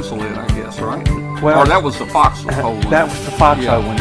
pencil in, I guess, right? Well, or that was the foxhole one. That was the foxhole Yeah. one.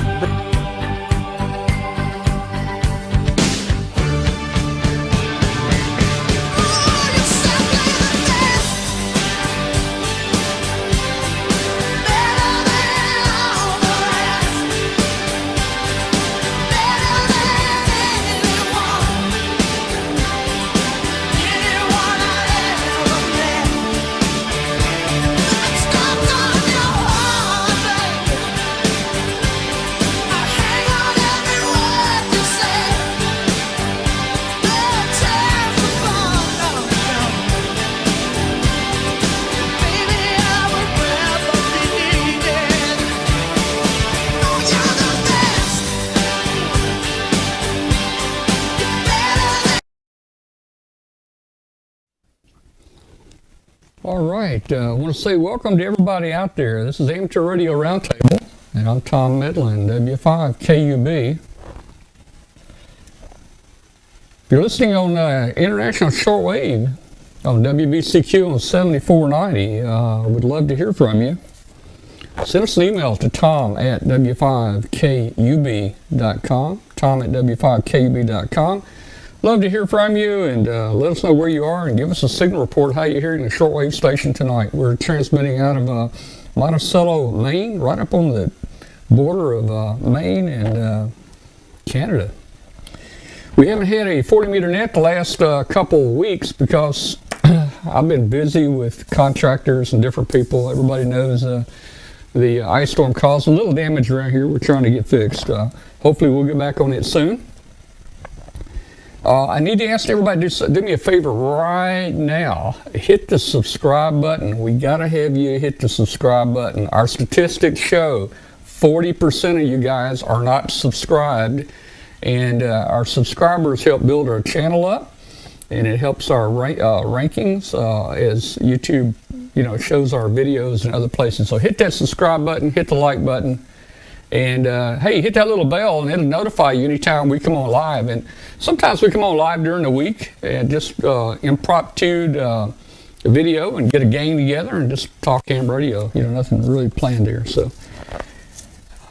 All right, I want to say welcome to everybody out there. This is Amateur Radio Roundtable, and I'm Tom Medlin, W5KUB. If you're listening on international shortwave on WBCQ on 7490, I would love to hear from you. Send us an email to tom@w5kub.com, tom@w5kub.com. Love to hear from you, and let us know where you are and give us a signal report how you're hearing the shortwave station tonight. We're transmitting out of Monticello, Maine, right up on the border of Maine and Canada. We haven't had a 40-meter net the last couple weeks because I've been busy with contractors and different people. Everybody knows the ice storm caused a little damage around here. We're trying to get fixed. Hopefully we'll get back on it soon. I need to ask everybody to do me a favor right now. Hit the subscribe button. We got to have you hit the subscribe button. Our statistics show 40% of you guys are not subscribed, and our subscribers help build our channel up, and it helps our rankings as YouTube, shows our videos in other places. So hit that subscribe button, hit the like button. And hey, hit that little bell and it'll notify you anytime we come on live. And sometimes we come on live during the week and just impromptu video and get a gang together and just talk ham radio. Nothing really planned here. So,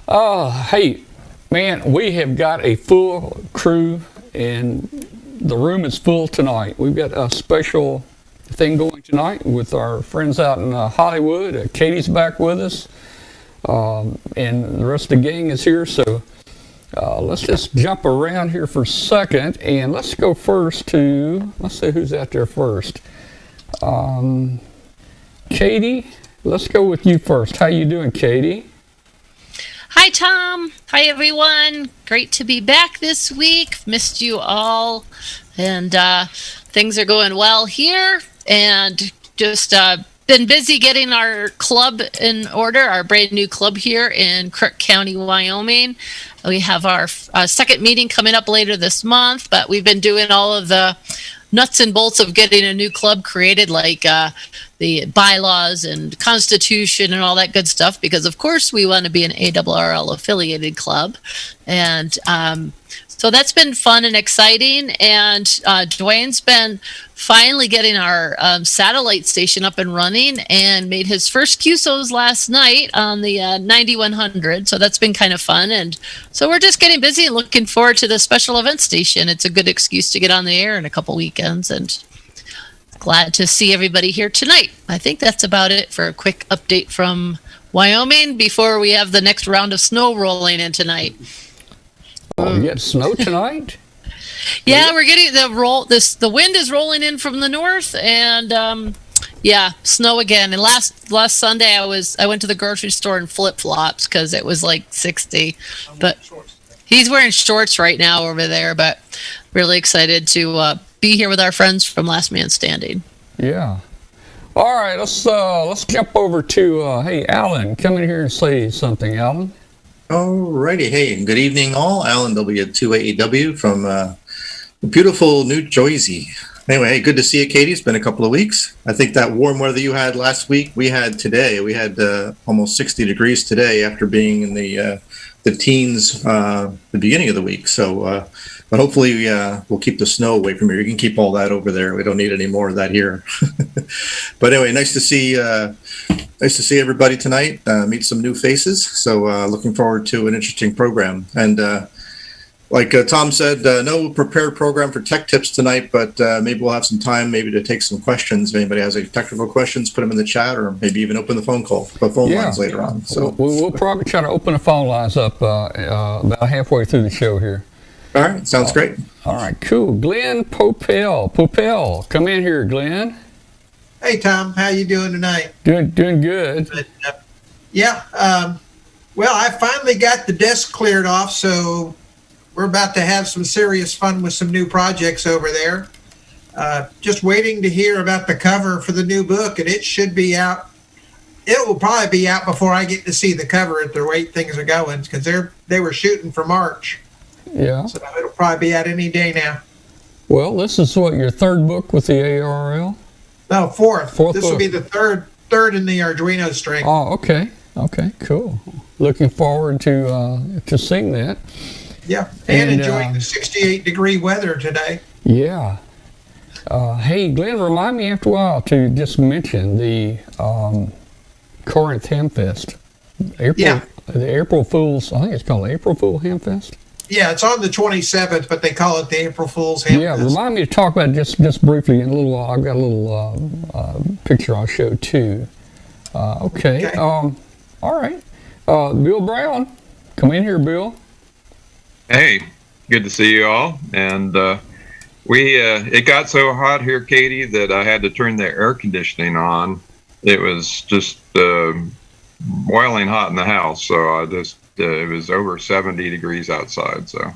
hey, man, we have got a full crew and the room is full tonight. We've got a special thing going tonight with our friends out in Hollywood. Katie's back with us. And the rest of the gang is here, so let's just jump around here for a second, and let's go first to, let's see who's out there first. Katie, let's go with you first. How you doing, Katie? Hi, Tom. Hi, everyone. Great to be back this week. Missed you all, and things are going well here, and just been busy getting our club in order, our brand new club here in Crook County, Wyoming. We have our second meeting coming up later this month, but we've been doing all of the nuts and bolts of getting a new club created, like the bylaws and constitution and all that good stuff, because of course we want to be an ARRL affiliated club. And so that's been fun and exciting. And Dwayne's been finally getting our satellite station up and running and made his first QSOs last night on the 9100. So that's been kind of fun. And so we're just getting busy and looking forward to the special event station. It's a good excuse to get on the air in a couple weekends, and glad to see everybody here tonight. I think that's about it for a quick update from Wyoming before we have the next round of snow rolling in tonight. Oh, you get snow tonight? Yeah, we're getting the wind is rolling in from the north, and yeah, snow again. And last Sunday I went to the grocery store in flip-flops because it was like 60. But he's wearing shorts right now over there, but really excited to be here with our friends from Last Man Standing. Yeah. All right, let's jump over to hey, Alan, come in here and say something, Alan. Alrighty, hey, good evening all. Alan W2AEW from beautiful New Jersey. Anyway, hey, good to see you, Katie. It's been a couple of weeks. I think that warm weather you had last week, we had today. We had almost 60 degrees today after being in the teens the beginning of the week. So, but hopefully we'll keep the snow away from here. You can keep all that over there. We don't need any more of that here. But anyway, nice to see Nice to see everybody tonight. Meet some new faces. So looking forward to an interesting program. And like Tom said, no prepared program for tech tips tonight, but maybe we'll have some time maybe to take some questions. If anybody has any technical questions, put them in the chat, or maybe even open the phone lines later on. So we'll probably try to open the phone lines up about halfway through the show here. All right, sounds great. All right, cool. Glenn Popel, come in here, Glenn. Hey, Tom, how you doing tonight? Doing good. Well, I finally got the desk cleared off, so we're about to have some serious fun with some new projects over there. Just waiting to hear about the cover for the new book, and it should be out. It will probably be out before I get to see the cover at the rate things are going, because they were shooting for March. Yeah. So it'll probably be out any day now. Well, this is what, your third book with the ARL? No, fourth. This will book. be the third in the Arduino string. Oh, okay. Okay, cool. Looking forward to seeing that. Yeah, and enjoying the 68-degree weather today. Yeah. Hey, Glenn, remind me after a while to just mention the Corinth Hamfest. The April Fool's, I think it's called April Fool Hamfest. Yeah, it's on the 27th, but they call it the April Fool's Hamfest. Yeah, remind me to talk about it just briefly in a little while. I've got a little picture I'll show too. Okay. All right. Bill Brown, come in here, Bill. Hey, good to see you all. And it got so hot here, Katie, that I had to turn the air conditioning on. It was just boiling hot in the house, so it was over 70 degrees outside. So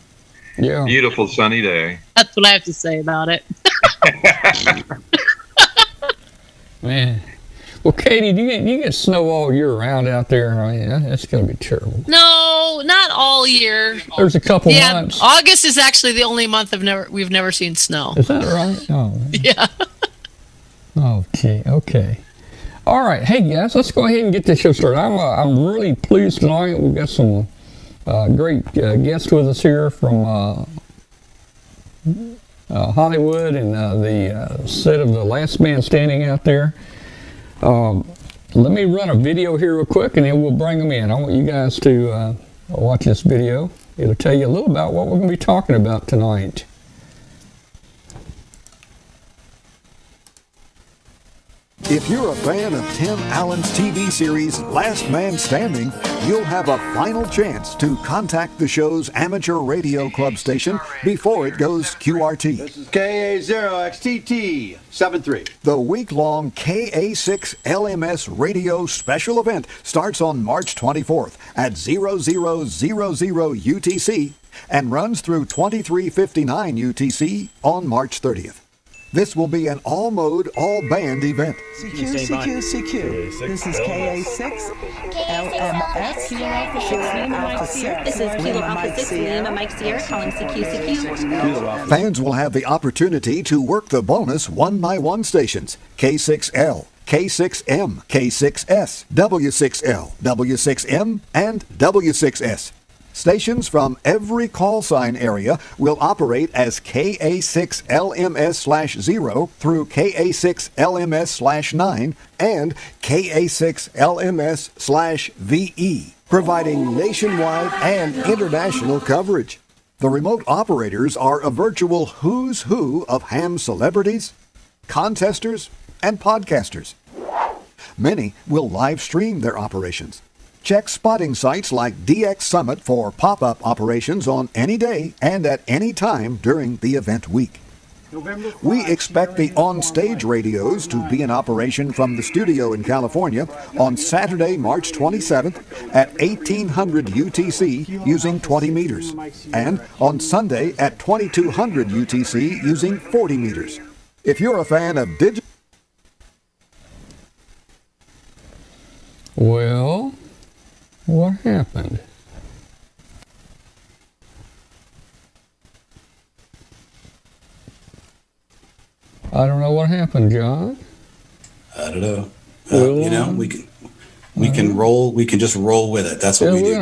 yeah, beautiful sunny day. That's what I have to say about it. Man. Well, Katie, do you get snow all year round out there? I mean, that's going to be terrible. No, not all year. There's a couple months. August is actually the only month we've never seen snow. Is that right? Oh, man. Yeah. Okay. All right. Hey, guys, let's go ahead and get this show started. I'm really pleased tonight. We've got some great guests with us here from Hollywood and the set of The Last Man Standing out there. Let me run a video here real quick, and then we'll bring them in. I want you guys to watch this video. It'll tell you a little about what we're going to be talking about tonight. If you're a fan of Tim Allen's TV series Last Man Standing, you'll have a final chance to contact the show's amateur radio club station before it goes QRT. This is KA0XTT73. The week-long KA6 LMS radio special event starts on March 24th at 0000 UTC and runs through 2359 UTC on March 30th. This will be an all-mode, all-band event. CQ. This is KA6, LMS, Kilo Alpha 6. This is Kilo Alpha 6, Lima Mike Sierra calling CQ. Fans will have the opportunity to work the bonus 1x1 stations, K6L, K6M, K6S, W6L, W6M, and W6S. Stations from every call sign area will operate as KA6LMS/0 through KA6LMS/9 and KA6LMS/VE, providing nationwide and international coverage. The remote operators are a virtual who's who of ham celebrities, contesters, and podcasters. Many will live stream their operations. Check spotting sites like DX Summit for pop-up operations on any day and at any time during the event week. We expect the on-stage radios to be in operation from the studio in California on Saturday, March 27th at 1800 UTC using 20 meters, and on Sunday at 2200 UTC using 40 meters. If you're a fan of digital... Well... what happened? I don't know what happened, John. I don't know. We can roll. We can just roll with it. That's what we do.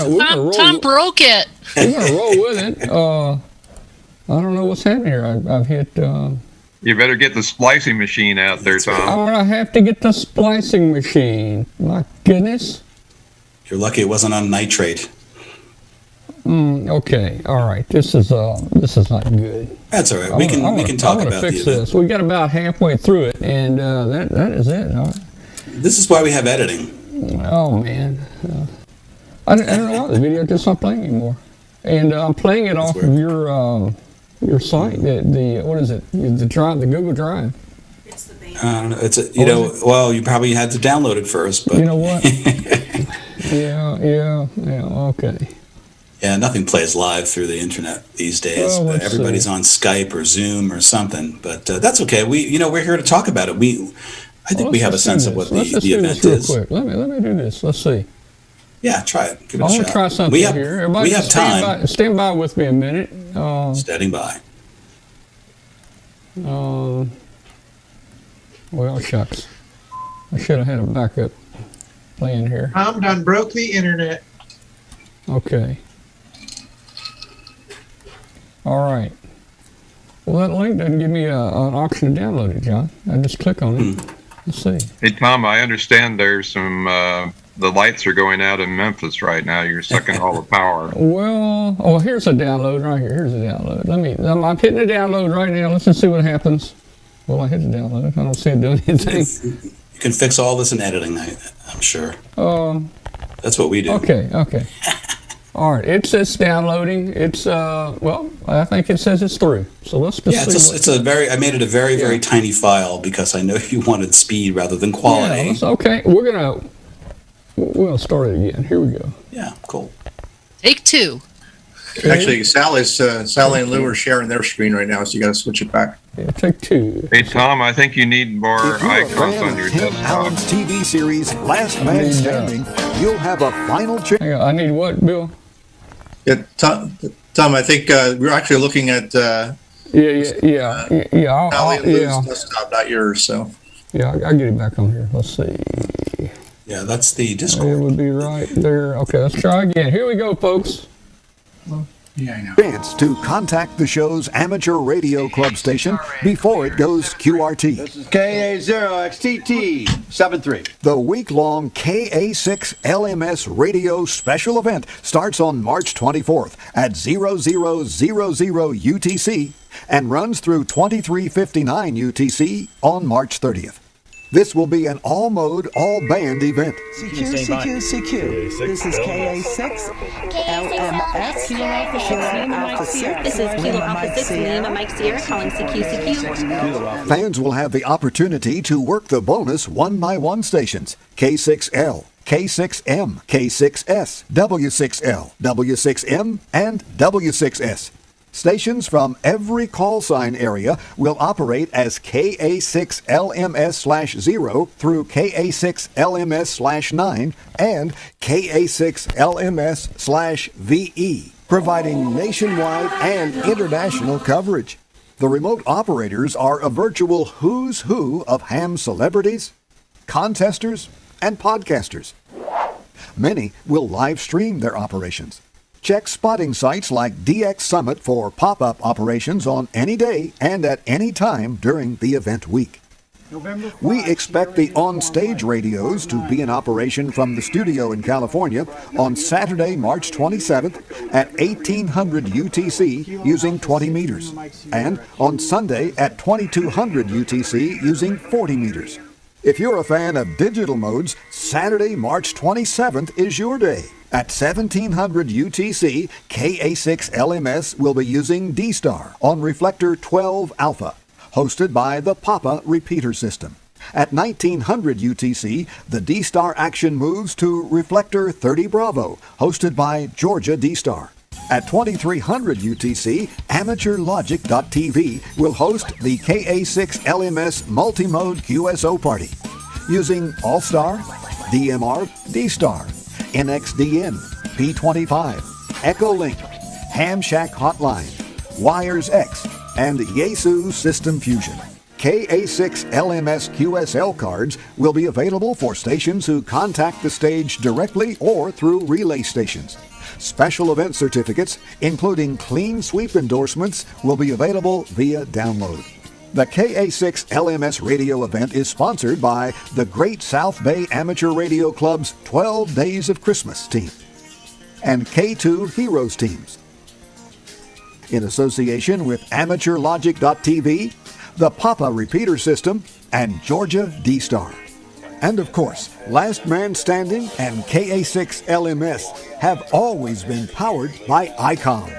Tom broke it. We're gonna roll with it. I don't know what's happening here. I've hit You better get the splicing machine out there, Tom. I'm gonna have to get the splicing machine. My goodness. You're lucky it wasn't on nitrate. Okay, all right. This is not good. That's all right. We can talk about fix the event. this. We got about halfway through it, and that is it. All right. This is why we have editing. Oh man, I don't know. The video just not playing anymore, and I'm playing it off of your site. The what is it? The Drive, the Google Drive. I don't know. It's well, you probably had to download it first, but you know what? yeah. Okay. Yeah, nothing plays live through the internet these days. Well, but everybody's on Skype or Zoom or something. But that's okay. We're here to talk about it. I think we have a sense of what the event is. Quick. Let me do this. Let's see. Yeah, try it. Give it a I'm shot. gonna try something here. Everybody we have time. Stand by with me a minute. Standing by. Well, shucks. I should have had a backup playing here. Tom done broke the internet. Okay. All right. Well, that link doesn't give me an option to download it, John. I just click on it. Let's see. Hey, Tom, I understand there's some, the lights are going out in Memphis right now. You're sucking all the power. Well, here's a download right here. Here's a download. I'm hitting the download right now. Let's just see what happens. Well, I hit the download. I don't see it doing anything. You can fix all this in editing, I'm sure. That's what we do. Okay. All right, it says downloading. It's I think it says it's through. So let's just see. I made it a very, very tiny file because I know you wanted speed rather than quality. Yeah, okay. We'll start it again. Here we go. Yeah, cool. Take two. Okay. Actually, Sally and Lou are sharing their screen right now, so you got to switch it back. Yeah, take two. Hey, Tom, I think you need more If you're a icons fan on your of Tim desktop. Allen's TV series Last Man Standing, you'll have a final chance. Hang on, I need what, Bill? Yeah, Tom, I think we're actually looking at Yeah. Sally and Lou's desktop, not yours. So Yeah, I'll get it back on here. Let's see. Yeah, that's the It Discord. would be right there. Okay, let's try again. Here we go, folks. yeah, I know. Chance to contact the show's amateur radio club station before it goes QRT. This is KA0XTT73. The week-long KA6 LMS radio special event starts on March 24th at 0000 UTC and runs through 2359 UTC on March 30th. This will be an all-mode, all-band event. CQ. This is KA6 LMS. Kilo Alpha 6. This is Kilo Alpha 6, Lima Mike Sierra calling CQ. Fans will have the opportunity to work the bonus 1x1 stations, K6L, K6M, K6S, W6L, W6M, and W6S. Stations from every call sign area will operate as KA6LMS/0 through KA6LMS/9 and KA6LMS/VE, providing nationwide and international coverage. The remote operators are a virtual who's who of ham celebrities, contesters, and podcasters. Many will live stream their operations. Check spotting sites like DX Summit for pop-up operations on any day and at any time during the event week. We expect the on-stage radios to be in operation from the studio in California on Saturday, March 27th at 1800 UTC using 20 meters, and on Sunday at 2200 UTC using 40 meters. If you're a fan of digital modes, Saturday, March 27th is your day. At 1700 UTC, KA6LMS will be using D-Star on Reflector 12 Alpha, hosted by the Papa repeater system. At 1900 UTC, the D-Star action moves to Reflector 30 Bravo, hosted by Georgia D-Star. At 2300 UTC, AmateurLogic.tv will host the KA6LMS multi-mode QSO party using All-Star, DMR, D-Star, NXDN, P25, Echolink, Ham Shack Hotline, Wires X, and Yaesu System Fusion. KA6LMS QSL cards will be available for stations who contact the stage directly or through relay stations. Special event certificates, including clean sweep endorsements, will be available via download. The KA6 LMS radio event is sponsored by the Great South Bay Amateur Radio Club's 12 Days of Christmas team and K2 Heroes teams. In association with AmateurLogic.tv, the Papa Repeater System, and Georgia D-Star. And of course, Last Man Standing and KA6 LMS have always been powered by ICOM.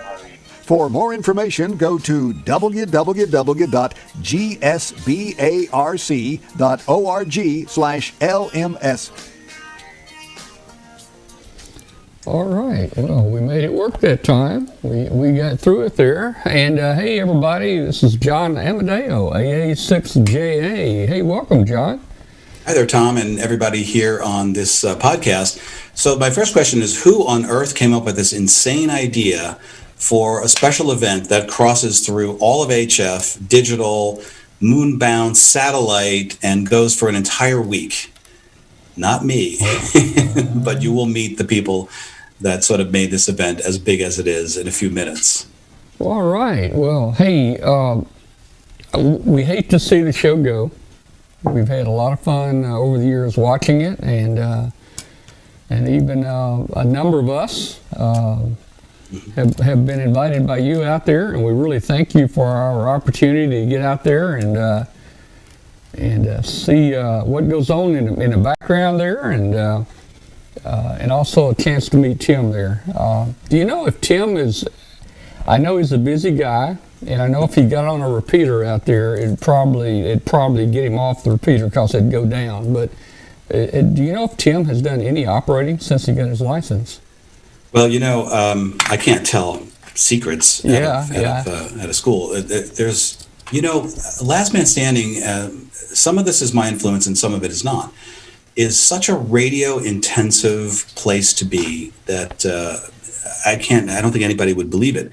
For more information, go to www.gsbarc.org/LMS. All right. Well, we made it work that time. We got through it there. And hey, everybody, this is John Amodeo AA6JA. Hey, welcome, John. Hi there, Tom, and everybody here on this podcast. So my first question is, who on earth came up with this insane idea for a special event that crosses through all of HF, digital, moonbound, satellite, and goes for an entire week? Not me, but you will meet the people that sort of made this event as big as it is in a few minutes. All right. Well, hey, we hate to see the show go. We've had a lot of fun over the years watching it, and even a number of us have been invited by you out there, and we really thank you for our opportunity to get out there and see what goes on in the background there, and also a chance to meet Tim there. Do you know if Tim is? I know he's a busy guy, and I know if he got on a repeater out there, it'd probably get him off the repeater because it'd go down. But do you know if Tim has done any operating since he got his license? Well, I can't tell secrets out of school. There's, Last Man Standing, some of this is my influence and some of it is not, is such a radio intensive place to be that I don't think anybody would believe it.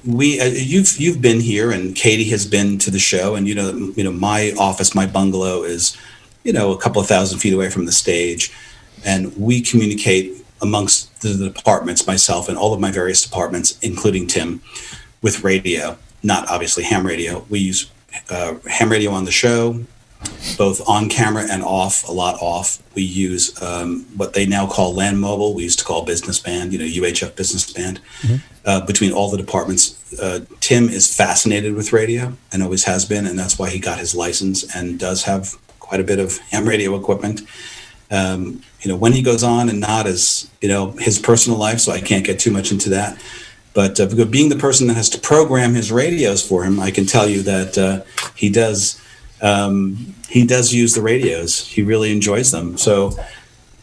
You've been here, and Katie has been to the show, and my office, my bungalow is, a couple of thousand feet away from the stage, and we communicate amongst the departments, myself and all of my various departments, including Tim, with radio, not obviously ham radio. We use ham radio on the show, both on camera and off, a lot off. We use what they now call land mobile. We used to call business band, UHF business band, between all the departments. Tim is fascinated with radio and always has been, and that's why he got his license and does have quite a bit of ham radio equipment. When he goes on and not is, his personal life, so I can't get too much into that. But being the person that has to program his radios for him, I can tell you that he does use the radios. He really enjoys them. So,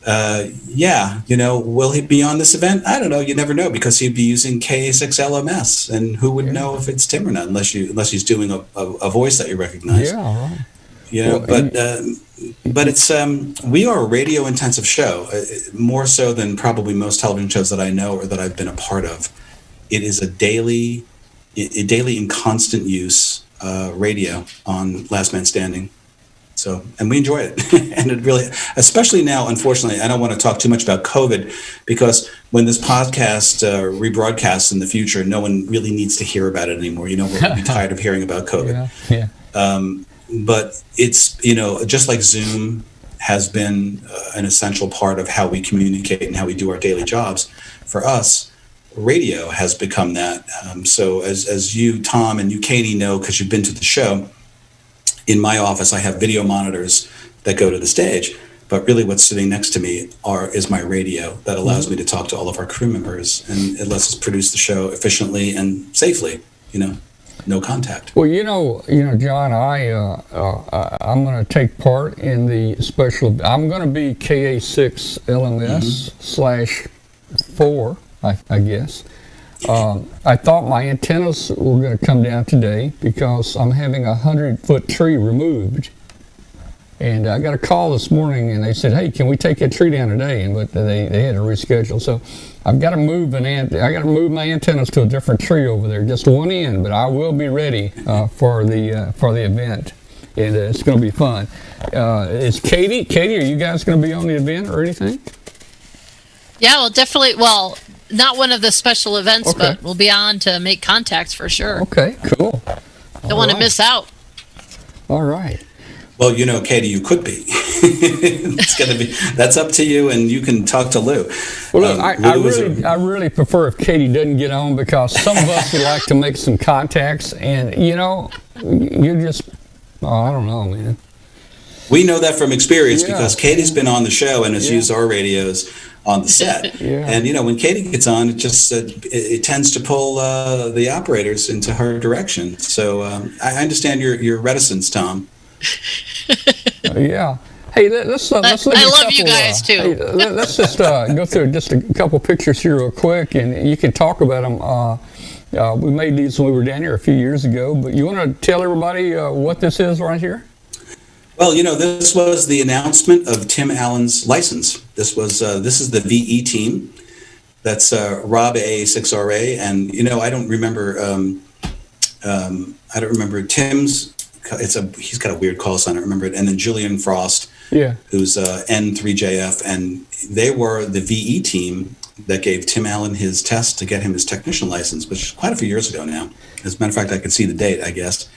will he be on this event? I don't know. You never know, because he'd be using KA6 LMS, and who would know if it's Tim or not, unless he's doing a voice that you recognize. Yeah, right. But it's we are a radio intensive show, more so than probably most television shows that I know or that I've been a part of. It is a daily and constant use radio on Last Man Standing. So, and we enjoy it. And it really, especially now, unfortunately, I don't want to talk too much about COVID, because when this podcast rebroadcasts in the future, no one really needs to hear about it anymore. We're going to be tired of hearing about COVID. Yeah. But it's, just like Zoom has been an essential part of how we communicate and how we do our daily jobs, for us, radio has become that. So as you, Tom, and you, Katie, know, because you've been to the show, in my office, I have video monitors that go to the stage, but really what's sitting next to me is my radio that allows me to talk to all of our crew members, and it lets us produce the show efficiently and safely, no contact. Well, John, I'm going to take part in the special. I'm going to be KA6 LMS /4, I guess. I thought my antennas were going to come down today because I'm having a 100-foot tree removed. And I got a call this morning, and they said, "Hey, can we take that tree down today?" But they had to reschedule. So I've got to move I got to move my antennas to a different tree over there, just one end. But I will be ready for the event, and it's going to be fun. Is Katie? Are you guys going to be on the event or anything? Yeah, well, definitely. Well, not one of the special events, but we'll be on to make contacts for sure. Okay, cool. Don't want to miss out. All right. Well, Katie, you could be. That's up to you, and you can talk to Lou. Well, look, I really prefer if Katie doesn't get on, because some of us would like to make some contacts, and you just, I don't know, man. We know that from experience because Katie's been on the show and has used our radios on the set. And when Katie gets on, it just it tends to pull the operators into her direction. So I understand your reticence, Tom. Yeah. Hey, let's look at I love you guys too. Hey, let's just go through just a couple pictures here real quick, and you can talk about them. We made these when we were down here a few years ago, but you want to tell everybody what this is right here? Well, this was the announcement of Tim Allen's license. This is the VE team. That's Rob AA6JA, and I don't remember Tim's. He's got a weird call sign. I don't remember it. And then Julian Frost, who's N3JF, and they were the VE team that gave Tim Allen his test to get him his technician license, which is quite a few years ago now. As a matter of fact, I could see the date, I guess.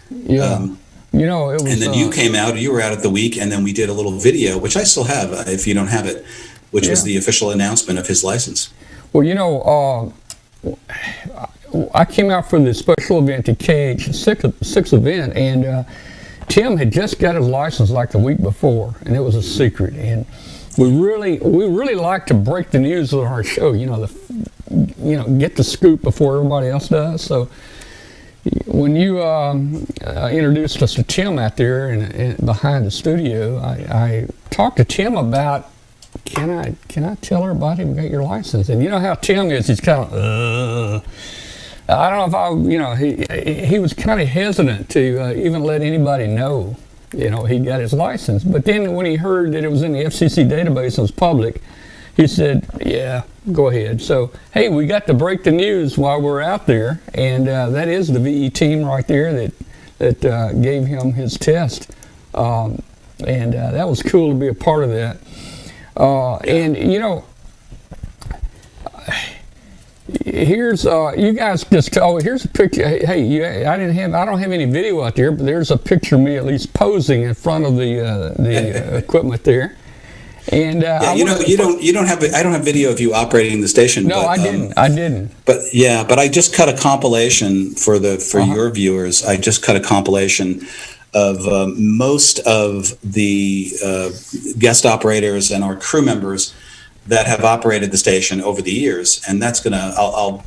Yeah. It was, and then you came out. You were out at the week, and then we did a little video, which I still have, if you don't have it, which was the official announcement of his license. Well, I came out for the special event at KH6 event, and Tim had just got his license like the week before, and it was a secret. And we really like to break the news on our show. Get the scoop before everybody else does. So when you introduced us to Tim out there and behind the studio, I talked to Tim about, can I tell everybody we got your license? And you know how Tim is, he's kind of I don't know if he was kind of hesitant to even let anybody know, he got his license. But then when he heard that it was in the FCC database and was public, he said, yeah, go ahead. So, hey, we got to break the news while we're out there, and that is the VE team right there that gave him his test. And that was cool to be a part of that. And, here's you guys just here's a picture. Hey, I don't have any video out there, but there's a picture of me at least posing in front of the equipment there. And I don't have video of you operating the station. No, but, I didn't. But I just cut a compilation for your viewers. I just cut a compilation of most of the guest operators and our crew members that have operated the station over the years, and that's I'll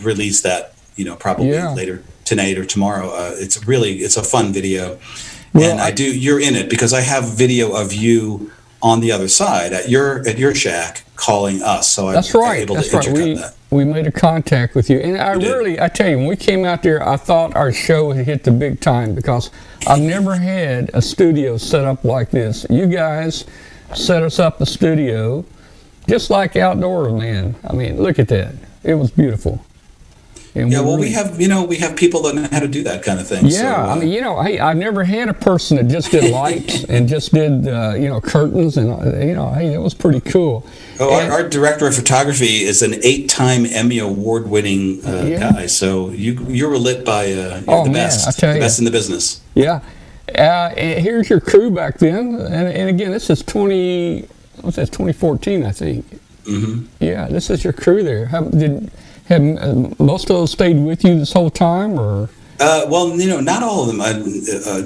release that probably later tonight or tomorrow. It's a fun video, and you're in it because I have video of you on the other side at your shack calling us. So that's right. Able to intercut that. We made a contact with you, and I tell you, when we came out there, I thought our show had hit the big time because I've never had a studio set up like this. You guys set us up a studio just like outdoors, man. I mean, look at that. It was beautiful. And we have people that know how to do that kind of thing. Yeah, so, hey, I've never had a person that just did lights and just did, curtains and, hey, that was pretty cool. Oh, our director of photography is an 8-time Emmy Award-winning guy. So you were lit by the best, I tell you, the best in the business. Yeah. Here's your crew back then, and again, this is 2014, I think. Mm-hmm. Yeah, this is your crew there. Have most of those stayed with you this whole time, or? Not all of them.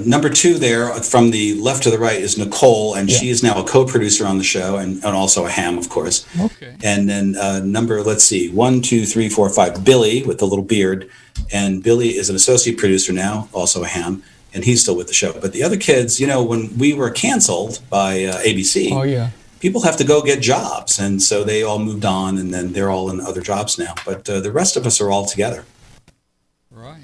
Number 2 there, from the left to the right, is Nicole, and she is now a co-producer on the show, and also a ham, of course. Okay. And then number, 1, 2, 3, 4, 5, Billy with the little beard, and Billy is an associate producer now, also a ham, and he's still with the show. But the other kids, when we were canceled by ABC, people have to go get jobs, and so they all moved on, and then they're all in other jobs now. But the rest of us are all together. Right.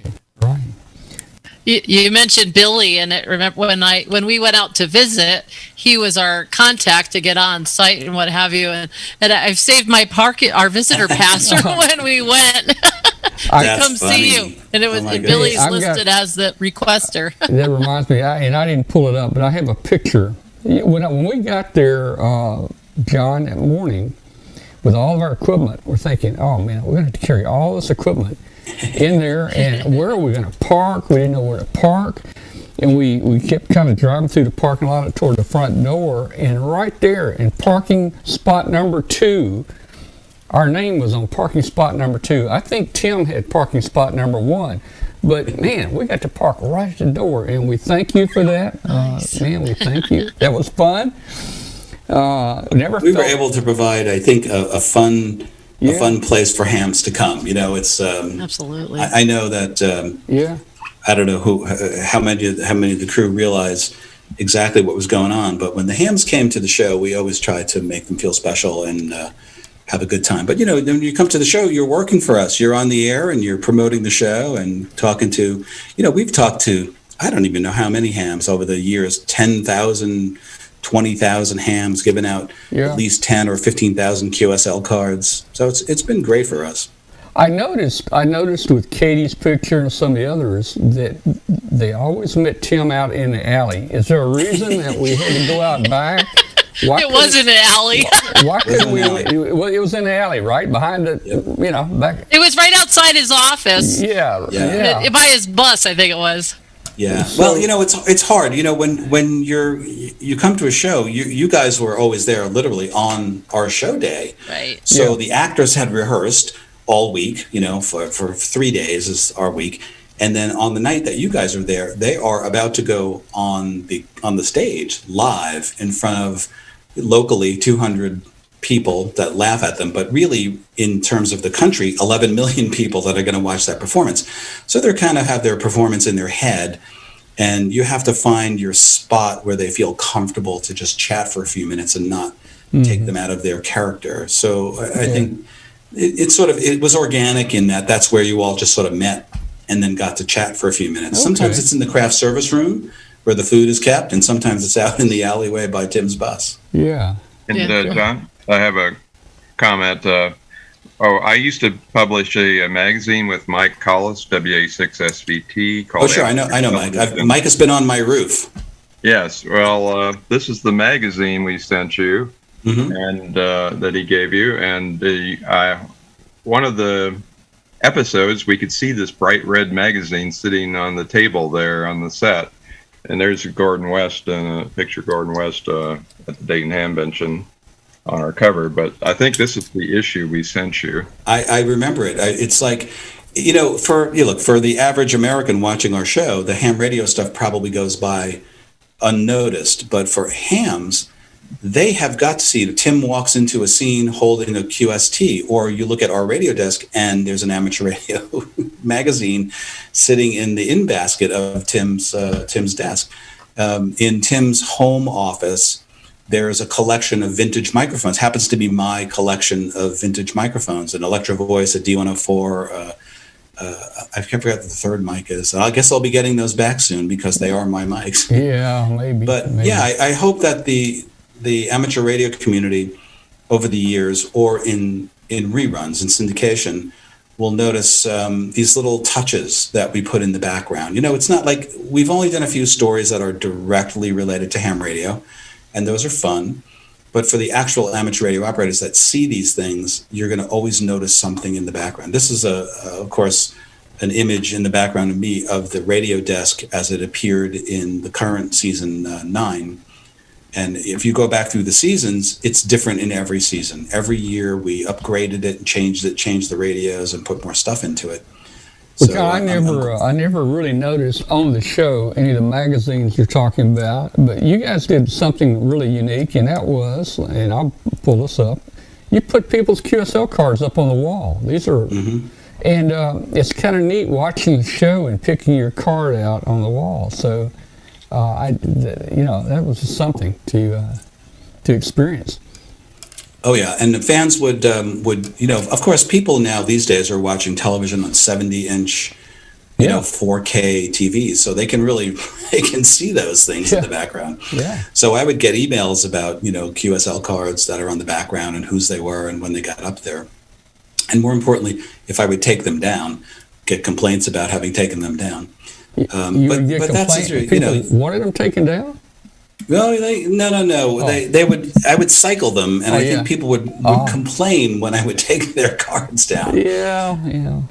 You mentioned Billy, and remember when we went out to visit, he was our contact to get on site and what have you. And I've saved my our visitor pass when we went to come see you. And it was Billy's listed as the requester. That reminds me, and I didn't pull it up, but I have a picture. When we got there, John, that morning, with all of our equipment, we're thinking, oh man, we're going to have to carry all this equipment. in there, and where are we going to park? We didn't know where to park. And we kept kind of driving through the parking lot toward the front door, and right there in parking spot number 2, our name was on parking spot number 2. I think Tim had parking spot number 1. But, man, we got to park right at the door, and we thank you for that. Nice. Man, we thank you. That was fun. We were able to provide, I think, a fun place for hams to come. You know, it's Absolutely. I know that I don't know how many of the crew realize exactly what was going on, but when the hams came to the show, we always tried to make them feel special and have a good time. But, you know, when you come to the show, you're working for us. You're on the air and you're promoting the show and talking to, you know, we've talked to, I don't even know how many hams over the years, 10,000, 20,000 hams, giving out at least 10 or 15,000 QSL cards. So it's been great for us. I noticed with Katie's picture and some of the others that they always met Tim out in the alley. Is there a reason that we had to go out back? It was in an alley. Why couldn't we? Well, it was in the alley, right behind the, you know, back. It was right outside his office. Yeah. By his bus, I think it was. Yeah. Well, you know, it's hard. You know, when you come to a show, you guys were always there, literally on our show day. Right. So the actors had rehearsed all week. You know, for 3 days is our week. And then on the night that you guys are there, they are about to go on the stage live in front of locally 200 people that laugh at them, but really in terms of the country, 11 million people that are going to watch that performance. So they're kind of have their performance in their head, and you have to find your spot where they feel comfortable to just chat for a few minutes and not take them out of their character. So I think it was organic in that's where you all just sort of met and then got to chat for a few minutes. Sometimes it's in the craft service room where the food is kept, and sometimes it's out in the alleyway by Tim's bus. Yeah. And John, I have a comment. I used to publish a magazine with Mike Collis, WA6SVT. Oh, sure, I know Mike. Mike has been on my roof. Yes. Well, this is the magazine we sent you, and that he gave you, and one of the episodes, we could see this bright red magazine sitting on the table there on the set. And there's Gordon West and a picture of Gordon West at the Dayton Hamvention on our cover. But I think this is the issue we sent you. I remember it. It's like, you know, for the average American watching our show, the ham radio stuff probably goes by unnoticed. But for hams, they have got to see it. Tim walks into a scene holding a QST, or you look at our radio desk and there's an amateur radio magazine sitting in the in basket of Tim's desk. In Tim's home office, there's a collection of vintage microphones. Happens to be my collection of vintage microphones, an Electro Voice, a D104. I forgot what the third mic is. I guess I'll be getting those back soon because they are my mics. Yeah, maybe. But yeah, I hope that the amateur radio community over the years, or in reruns and syndication, will notice these little touches that we put in the background. You know, it's not like we've only done a few stories that are directly related to ham radio, and those are fun. But for the actual amateur radio operators that see these things, you're going to always notice something in the background. This is, of course, an image in the background of me of the radio desk as it appeared in the current season 9. And if you go back through the seasons, it's different in every season. Every year we upgraded it and changed the radios and put more stuff into it. So I never really noticed on the show any of the magazines you're talking about, but you guys did something really unique, and that was, and I'll pull this up, you put people's QSL cards up on the wall. These are, and it's kind of neat watching the show and picking your card out on the wall. So, that was something to experience. Oh yeah, and the fans would of course, people now these days are watching television on 70-inch, 4K TVs, so they can see those things in the background. Yeah. So I would get emails about QSL cards that are on the background and whose they were and when they got up there, and more importantly, if I would take them down, get complaints about having taken them down. But that's people wanted them taken down. No, no. Oh. I would cycle them, and I think people would complain when I would take their cards down. Yeah.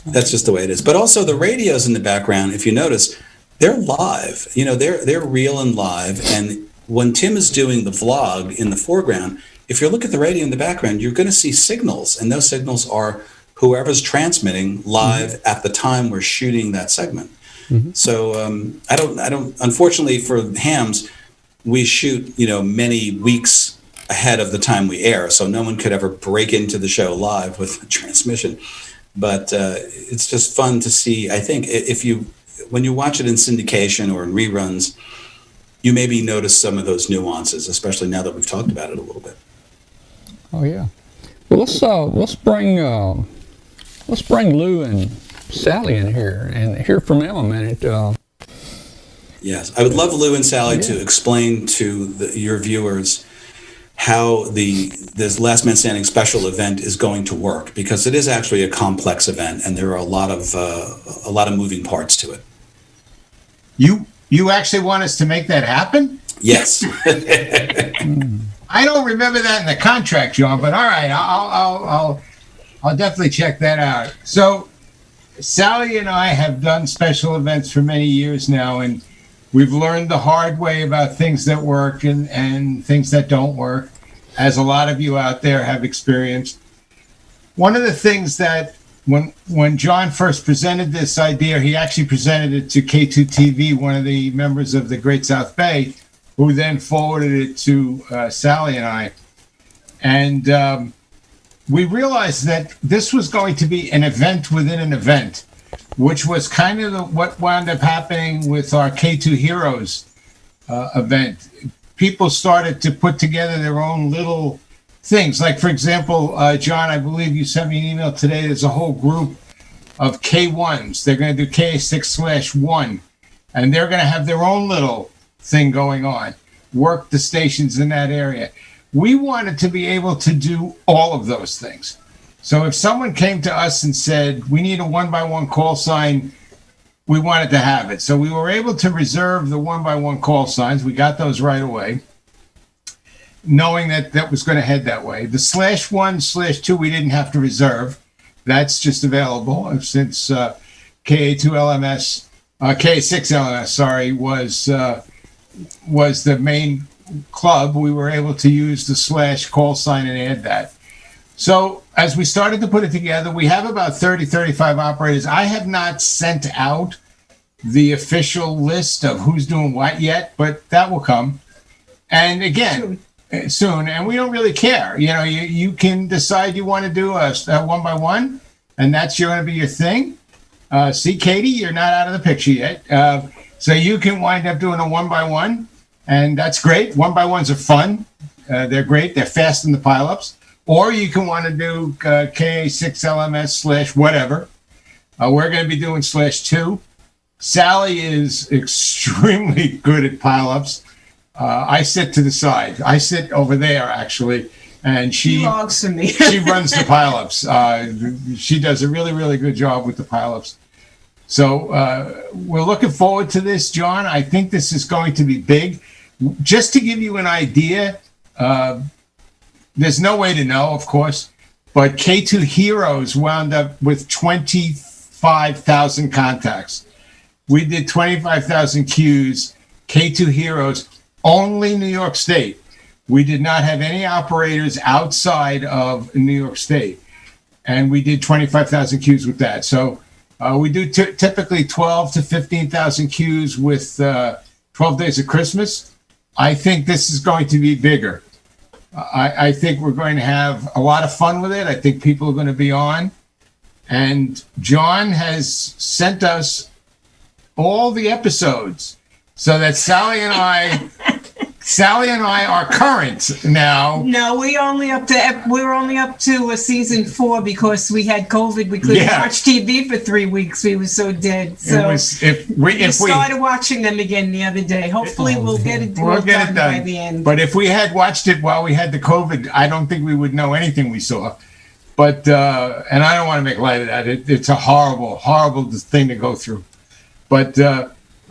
That's just the way it is. But also the radios in the background, if you notice, they're live. You know, they're real and live. And when Tim is doing the vlog in the foreground, if you look at the radio in the background, you're going to see signals, and those signals are whoever's transmitting live at the time we're shooting that segment. So I don't. Unfortunately for hams, we shoot many weeks ahead of the time we air, so no one could ever break into the show live with a transmission. But it's just fun to see. I think when you watch it in syndication or in reruns, you maybe notice some of those nuances, especially now that we've talked about it a little bit. Oh yeah. Well, let's bring Lou and Sally in here and hear from them a minute. Yes, I would love Lou and Sally to explain to your viewers how this Last Man Standing special event is going to work, because it is actually a complex event and there are a lot of moving parts to it. You actually want us to make that happen? Yes. I don't remember that in the contract, John, but all right, I'll definitely check that out. So Sally and I have done special events for many years now, and we've learned the hard way about things that work and things that don't work, as a lot of you out there have experienced. One of the things that when John first presented this idea, he actually presented it to K2TV, one of the members of the Great South Bay, who then forwarded it to Sally and I. And we realized that this was going to be an event within an event, which was kind of what wound up happening with our K2 Heroes event. People started to put together their own little things. Like, for example, John, I believe you sent me an email today. There's a whole group of K1s. They're going to do KA6/1, and they're going to have their own little thing going on, work the stations in that area. We wanted to be able to do all of those things. So if someone came to us and said, we need a 1x1 call sign, we wanted to have it. So we were able to reserve the 1x1 call signs. We got those right away, knowing that was going to head that way. The /1/2 we didn't have to reserve. That's just available since KA6LMS, was the main club. We were able to use the / call sign and add that. So as we started to put it together, we have about 35 operators. I have not sent out the official list of who's doing what yet, but that will come. And again, soon. And we don't really care. You can decide you want to do a 1x1, and that's going to be your thing. See, Katie, you're not out of the picture yet. So you can wind up doing a 1x1, and that's great. 1x1s are fun. They're great. They're fast in the pileups. Or you can want to do KA6LMS / whatever. We're going to be doing /2. Sally is extremely good at pileups. I sit to the side. I sit over there, actually, and she logs for me. She runs the pileups. She does a really, really good job with the pileups. So we're looking forward to this, John. I think this is going to be big. Just to give you an idea, there's no way to know, of course, but K2 Heroes wound up with 25,000 contacts. We did 25,000 queues, K2 Heroes, only New York State. We did not have any operators outside of New York State. And we did 25,000 queues with that. So we do typically 12 to 15,000 queues with 12 Days of Christmas. I think this is going to be bigger. I think we're going to have a lot of fun with it. I think people are going to be on. And John has sent us all the episodes so that Sally and I are current now. No, we were only up to season 4 because we had COVID. We couldn't watch TV for 3 weeks. We were so dead. So if we started watching them again the other day. Hopefully we'll get it done by the end. But if we had watched it while we had the COVID, I don't think we would know anything we saw. But and I don't want to make light of that. It's a horrible, horrible thing to go through. But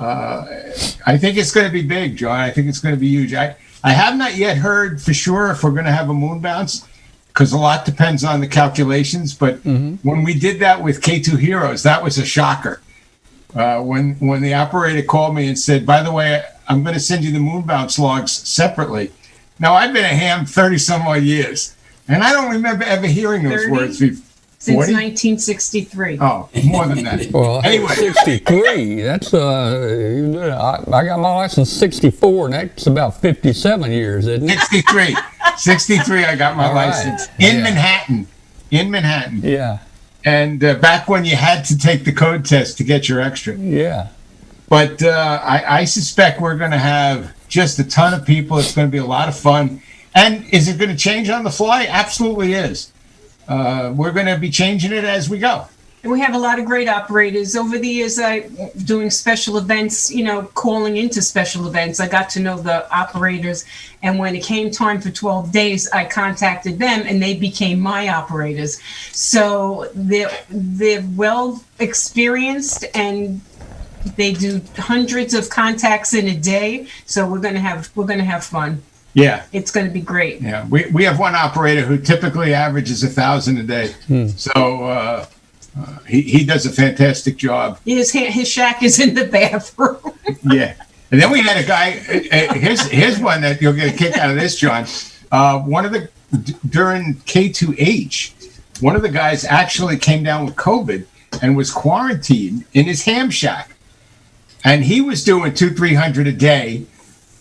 I think it's going to be big, John. I think it's going to be huge. I have not yet heard for sure if we're going to have a moon bounce. because a lot depends on the calculations. But when we did that with K2 Heroes, that was a shocker. When the operator called me and said, by the way, I'm going to send you the moon bounce logs separately. Now, I've been a ham 30 some odd years, and I don't remember ever hearing those 30? words before. Since 1963. Oh, more than that. Well, Anyway. 63. That's I got my license 64, and that's about 57 years, isn't it? 63. I got my All right. license in Manhattan. In Manhattan. Yeah. And back when you had to take the code test to get your extra. Yeah. But I suspect we're going to have just a ton of people. It's going to be a lot of fun. And is it going to change on the fly? Absolutely is. We're going to be changing it as we go. And we have a lot of great operators. Over the years, doing special events, calling into special events, I got to know the operators. And when it came time for 12 days, I contacted them and they became my operators. So they're well experienced and they do hundreds of contacts in a day. So we're going to have fun. Yeah. It's going to be great. Yeah. We have one operator who typically averages 1,000 a day. So he does a fantastic job. His shack is in the bathroom. Yeah. And then we had a guy, here's one that you'll get a kick out of this, John. During K2H, one of the guys actually came down with COVID and was quarantined in his ham shack. And he was doing 200-300 a day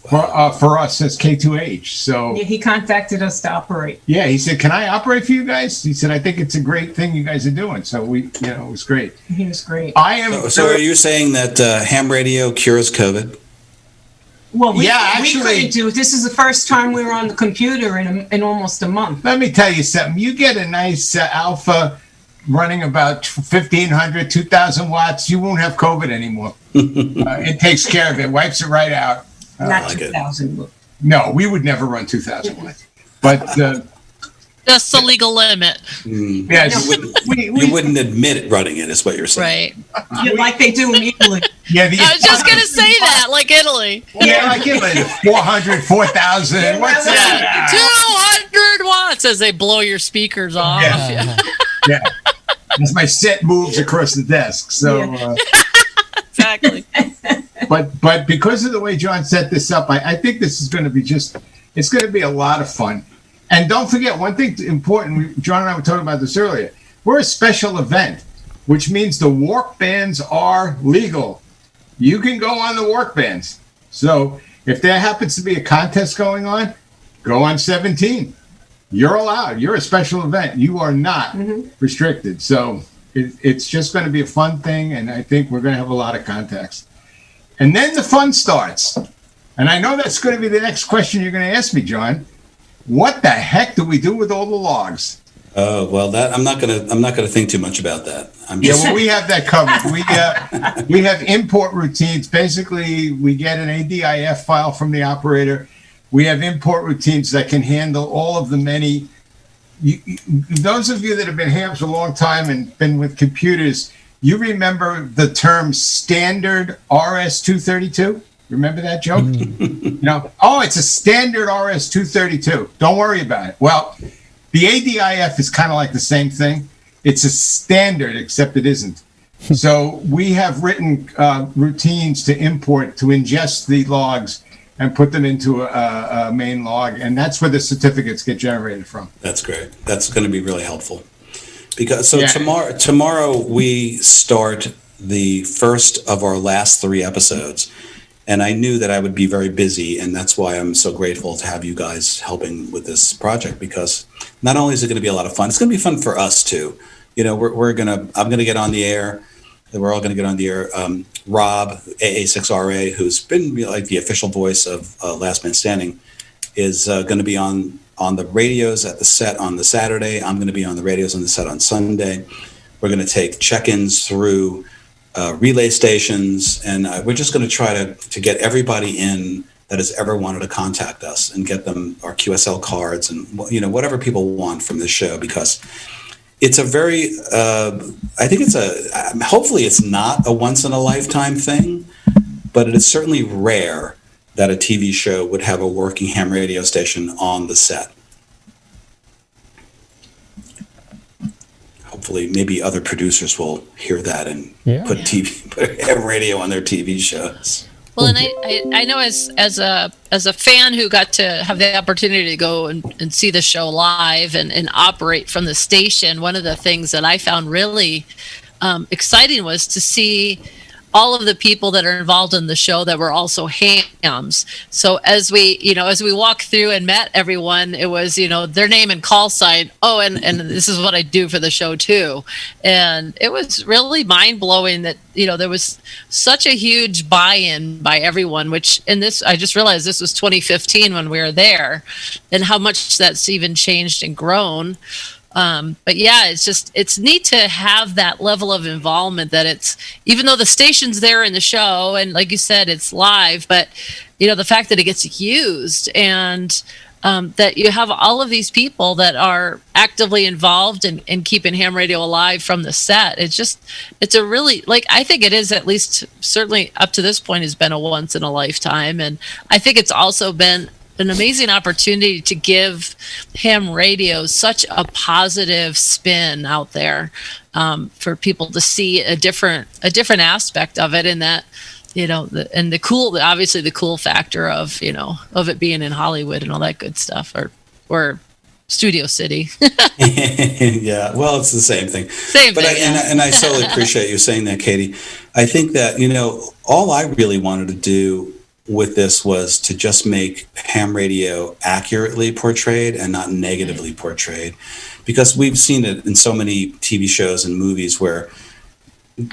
for us as K2H. So Yeah, he contacted us to operate. yeah, he said, "Can I operate for you guys?" He said, "I think it's a great thing you guys are doing." So it was great. He was great. So are you saying that ham radio cures COVID? Well, we actually- couldn't do it. This is the first time we were on the computer in almost a month. Let me tell you something. You get a nice Alpha running about 1,500, 2,000 watts, you won't have COVID anymore. It takes care of it, wipes it right out. Not 2,000. No, we would never run 2,000 watts. But That's the legal limit. yes, You wouldn't admit running it, is what you're saying. Right. Like they do in Italy. Yeah, I was just going to say that, like Italy. Yeah, like Italy, 400, 4,000. What's that? 200 watts as they blow your speakers off. Yeah. As my set moves across the desk. So, Exactly. but because of the way John set this up, I think this is going to be it's going to be a lot of fun. And don't forget, one thing important, John and I were talking about this earlier, we're a special event, which means the walk bands are legal. You can go on the walk bands. So if there happens to be a contest going on, go on 17. You're allowed. You're a special event. You are not restricted. So it's just going to be a fun thing, and I think we're going to have a lot of contacts. And then the fun starts. And I know that's going to be the next question you're going to ask me, John. What the heck do we do with all the logs? Oh, well, that I'm not gonna think too much about that. We have that covered. We have import routines. Basically, we get an ADIF file from the operator. We have import routines that can handle all of the many. Those of you that have been hams a long time and been with computers, you remember the term standard RS-232? Remember that joke? It's a standard RS-232. Don't worry about it. Well, the ADIF is kind of like the same thing. It's a standard, except it isn't. So we have written routines to import, to ingest the logs and put them into a main log. And that's where the certificates get generated from. That's great. That's going to be really helpful. Because tomorrow we start the first of our last 3 episodes. And I knew that I would be very busy, and that's why I'm so grateful to have you guys helping with this project, because not only is it going to be a lot of fun, it's going to be fun for us too. I'm going to get on the air. We're all going to get on the air. Rob, AA6JA, who's been like the official voice of Last Man Standing, is going to be on the radios at the set on the Saturday. I'm going to be on the radios on the set on Sunday. We're going to take check-ins through relay stations, and we're just going to try to get everybody in that has ever wanted to contact us and get them our QSL cards and whatever people want from this show, because it's a very hopefully it's not a once in a lifetime thing, but it is certainly rare that a TV show would have a working ham radio station on the set. hopefully maybe other producers will hear that and put ham radio on their TV shows. Well, and I know as a fan who got to have the opportunity to go and see the show live and operate from the station, one of the things that I found really exciting was to see all of the people that are involved in the show that were also hams. So as we walked through and met everyone, it was, their name and call sign. Oh, and this is what I do for the show too. And it was really mind blowing that, there was such a huge buy-in by everyone, which I just realized this was 2015 when we were there, and how much that's even changed and grown. But yeah, it's neat to have that level of involvement, that it's, even though the station's there in the show and like you said, it's live, but the fact that it gets used and that you have all of these people that are actively involved in keeping ham radio alive from the set. It's a really, I think it is, at least certainly up to this point, has been a once in a lifetime. And I think it's also been an amazing opportunity to give ham radio such a positive spin out there, for people to see a different aspect of it, in that, obviously the cool factor of it being in Hollywood and all that good stuff, or Studio City. Yeah, well, it's the same thing. And I totally appreciate you saying that, Katie. I think that, all I really wanted to do with this was to just make ham radio accurately portrayed and not negatively portrayed, because we've seen it in so many TV shows and movies where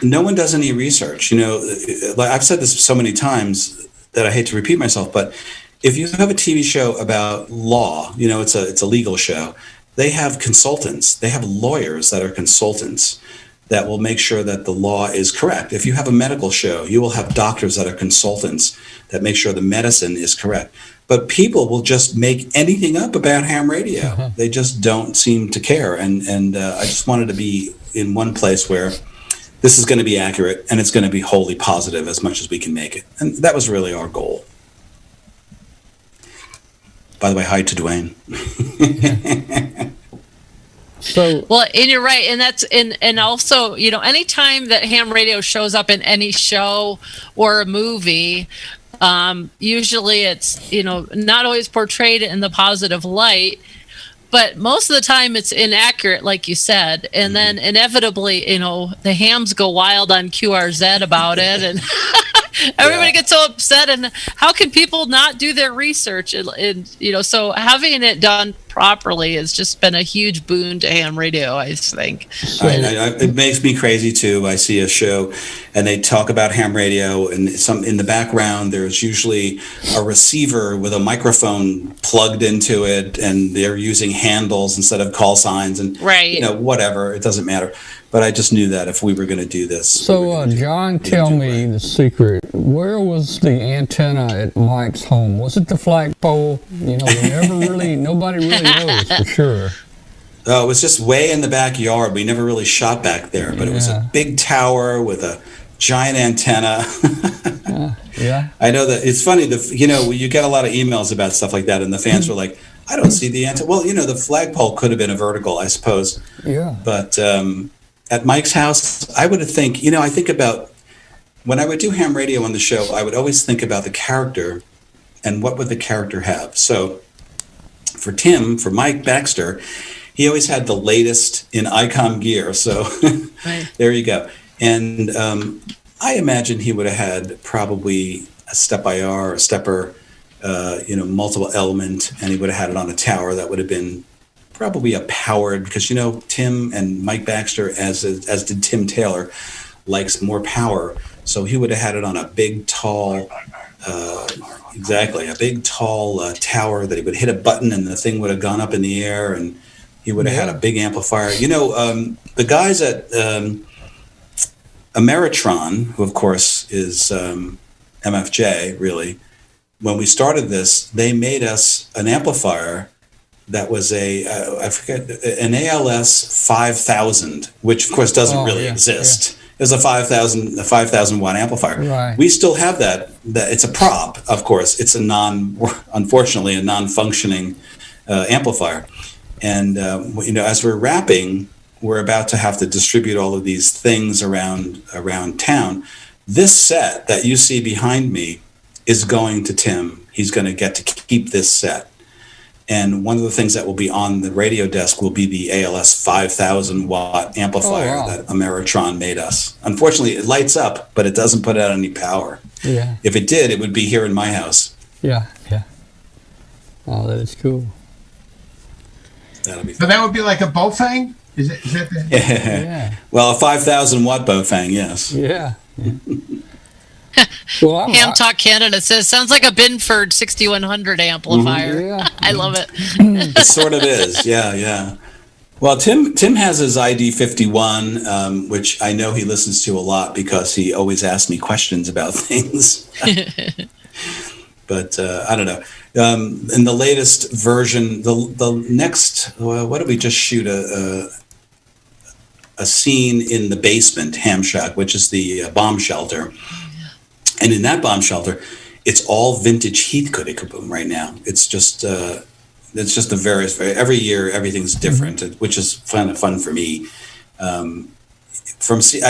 no one does any research. Like I've said this so many times that I hate to repeat myself, but if you have a TV show about law, it's a legal show, they have consultants, they have lawyers that are consultants that will make sure that the law is correct. If you have a medical show, you will have doctors that are consultants that make sure the medicine is correct. But people will just make anything up about ham radio. They just don't seem to care. And I just wanted to be in one place where this is going to be accurate and it's going to be wholly positive as much as we can make it. And that was really our goal. By the way, hi to Dwayne. Well, and you're right, and that's and also, anytime that ham radio shows up in any show or a movie, usually it's not always portrayed in the positive light, but most of the time it's inaccurate, like you said, and then inevitably, the hams go wild on QRZ about it, and everybody gets so upset. And how can people not do their research? And so having it done properly has just been a huge boon to ham radio, I think. It makes me crazy too. I see a show and they talk about ham radio, and in the background there's usually a receiver with a microphone plugged into it, and they're using handles instead of call signs, and whatever, it doesn't matter. But I just knew that if we were going to do this. So, John, tell me the secret. Where was the antenna at Mike's home? Was it the flagpole? Nobody really knows for sure. Oh, it was just way in the backyard. We never really shot back there, but it was a big tower with a giant antenna. I know that it's funny. You get a lot of emails about stuff like that, and the fans were like, "I don't see the antenna." Well, the flagpole could have been a vertical, I suppose. Yeah. But at Mike's house, I would think. I think about when I would do ham radio on the show. I would always think about the character and what would the character have. So for Mike Baxter, he always had the latest in ICOM gear. So there you go. And I imagine he would have had probably a step-IR, a stepper, multiple element, and he would have had it on a tower that would have been probably a powered, because Tim and Mike Baxter, as did Tim Taylor, likes more power. So he would have had it on a big, tall, tower that he would hit a button and the thing would have gone up in the air, and he would have had a big amplifier. The guys at Ameritron, who of course is MFJ, really, when we started this, they made us an amplifier that was an ALS 5000, which of course doesn't really exist. Yeah. It was a 5,000 watt amplifier. Right. We still have that. It's a prop, of course. It's unfortunately a non-functioning amplifier. And as we're wrapping, we're about to have to distribute all of these things around town. This set that you see behind me is going to Tim. He's going to get to keep this set. And one of the things that will be on the radio desk will be the ALS 5,000 watt amplifier that Ameritron made us. Unfortunately, it lights up, but it doesn't put out any power. Yeah. If it did, it would be here in my house. Yeah. Oh, that is cool. That'll be So that would be like a Bofang? Is that the... Yeah. Well, a 5,000 watt Bofang, yes. Yeah. Well, Ham Talk Canada says, sounds like a Binford 6100 amplifier. Yeah. I love it. It sort of is, yeah. Well, Tim has his ID 51, which I know he listens to a lot because he always asks me questions about things. But I don't know. In the latest version, the next, what did we just shoot? A scene in the basement, Ham Shack, which is the bomb shelter. And in that bomb shelter, it's all vintage Heathcote Kaboom right now. It's just the various. Every year, everything's different, which is fun for me. I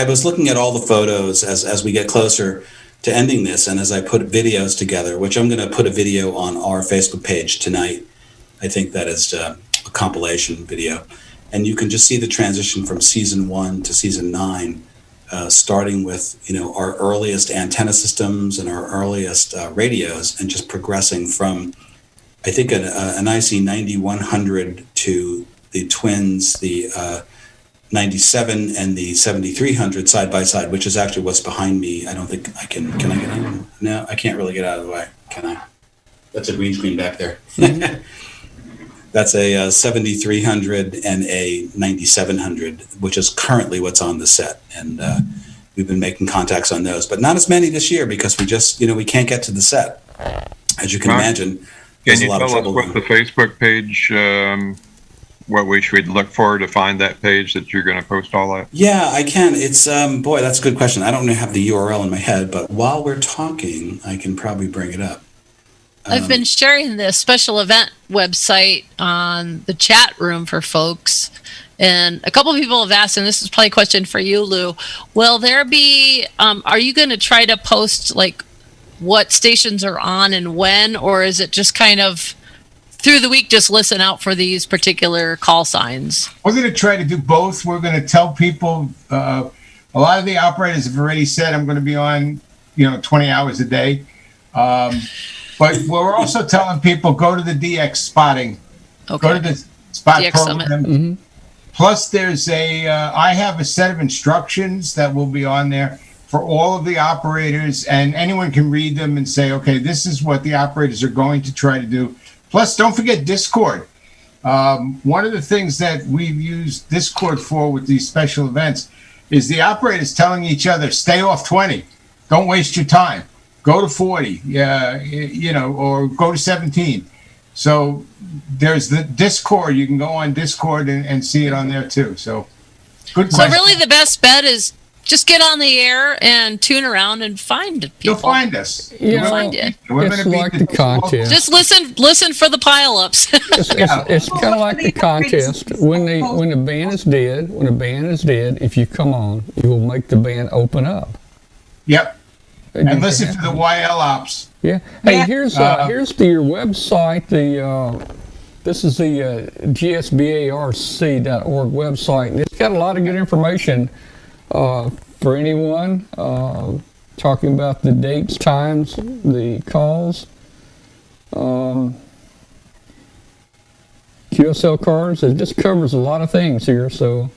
was looking at all the photos as we get closer to ending this, and as I put videos together, which I'm going to put a video on our Facebook page tonight. I think that is a compilation video, and you can just see the transition from season 1 to season 9. Starting with our earliest antenna systems and our earliest radios, and just progressing from, I think, an IC 9100 to the twins, the 97 and the 7300 side by side, which is actually what's behind me. I don't think I can I get out? No, I can't really get out of the way. Can I? That's a green screen back there. That's a 7300 and a 9700, which is currently what's on the set. And we've been making contacts on those, but not as many this year because we just, we can't get to the set. As you can imagine, there's a lot of trouble. Can you tell us what the Facebook page, what we should look for to find that page that you're going to post all that? Yeah, I can. It's, boy, that's a good question. I don't have the URL in my head, but while we're talking, I can probably bring it up. I've been sharing the special event website on the chat room for folks. And a couple of people have asked, and this is probably a question for you, Lou. Will there be, are you going to try to post like what stations are on and when, or is it just kind of through the week, just listen out for these particular call signs? We're going to try to do both. We're going to tell people, a lot of the operators have already said I'm going to be on, 20 hours a day. But we're also telling people, go to the DX spotting. Okay. Go to the spot DX program. Mm-hmm. Plus, there's I have a set of instructions that will be on there for all of the operators, and anyone can read them and say, okay, this is what the operators are going to try to do. Plus, don't forget Discord. One of the things that we've used Discord for with these special events is the operators telling each other, stay off 20. Don't waste your time. Go to 40, or go to 17. So there's the Discord. You can go on Discord and see it on there too. So good question. So really the best bet is just get on the air and tune around and find people. You'll find us. Yeah, find it. It's like the contest. Just listen for the pileups. It's kind of like the contest. When the band is dead, if you come on, you will make the band open up. Yep. And listen to the YL ops. Yeah. Hey, here's your website. This is the gsbarc.org website, and it's got a lot of good information for anyone talking about the dates, times, the calls, QSL cards. It just covers a lot of things here. So.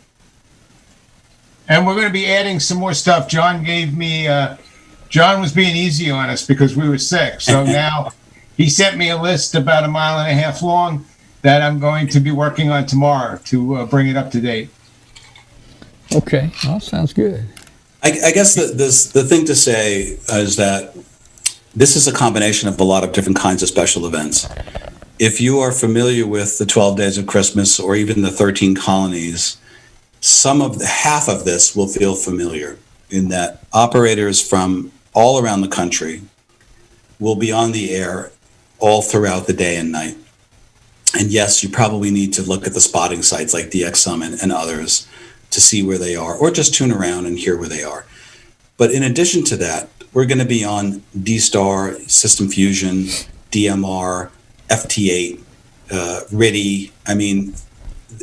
And we're going to be adding some more stuff. John gave me. John was being easy on us because we were sick. So now he sent me a list about 1.5 miles long that I'm going to be working on tomorrow to bring it up to date. Okay, well, sounds good. I guess the thing to say is that this is a combination of a lot of different kinds of special events. If you are familiar with the 12 Days of Christmas or even the 13 Colonies, half of this will feel familiar in that operators from all around the country will be on the air all throughout the day and night. And yes, you probably need to look at the spotting sites like DX Summit and others to see where they are, or just tune around and hear where they are. But in addition to that, we're going to be on D-Star, System Fusion, DMR, FT8, RIDI. I mean,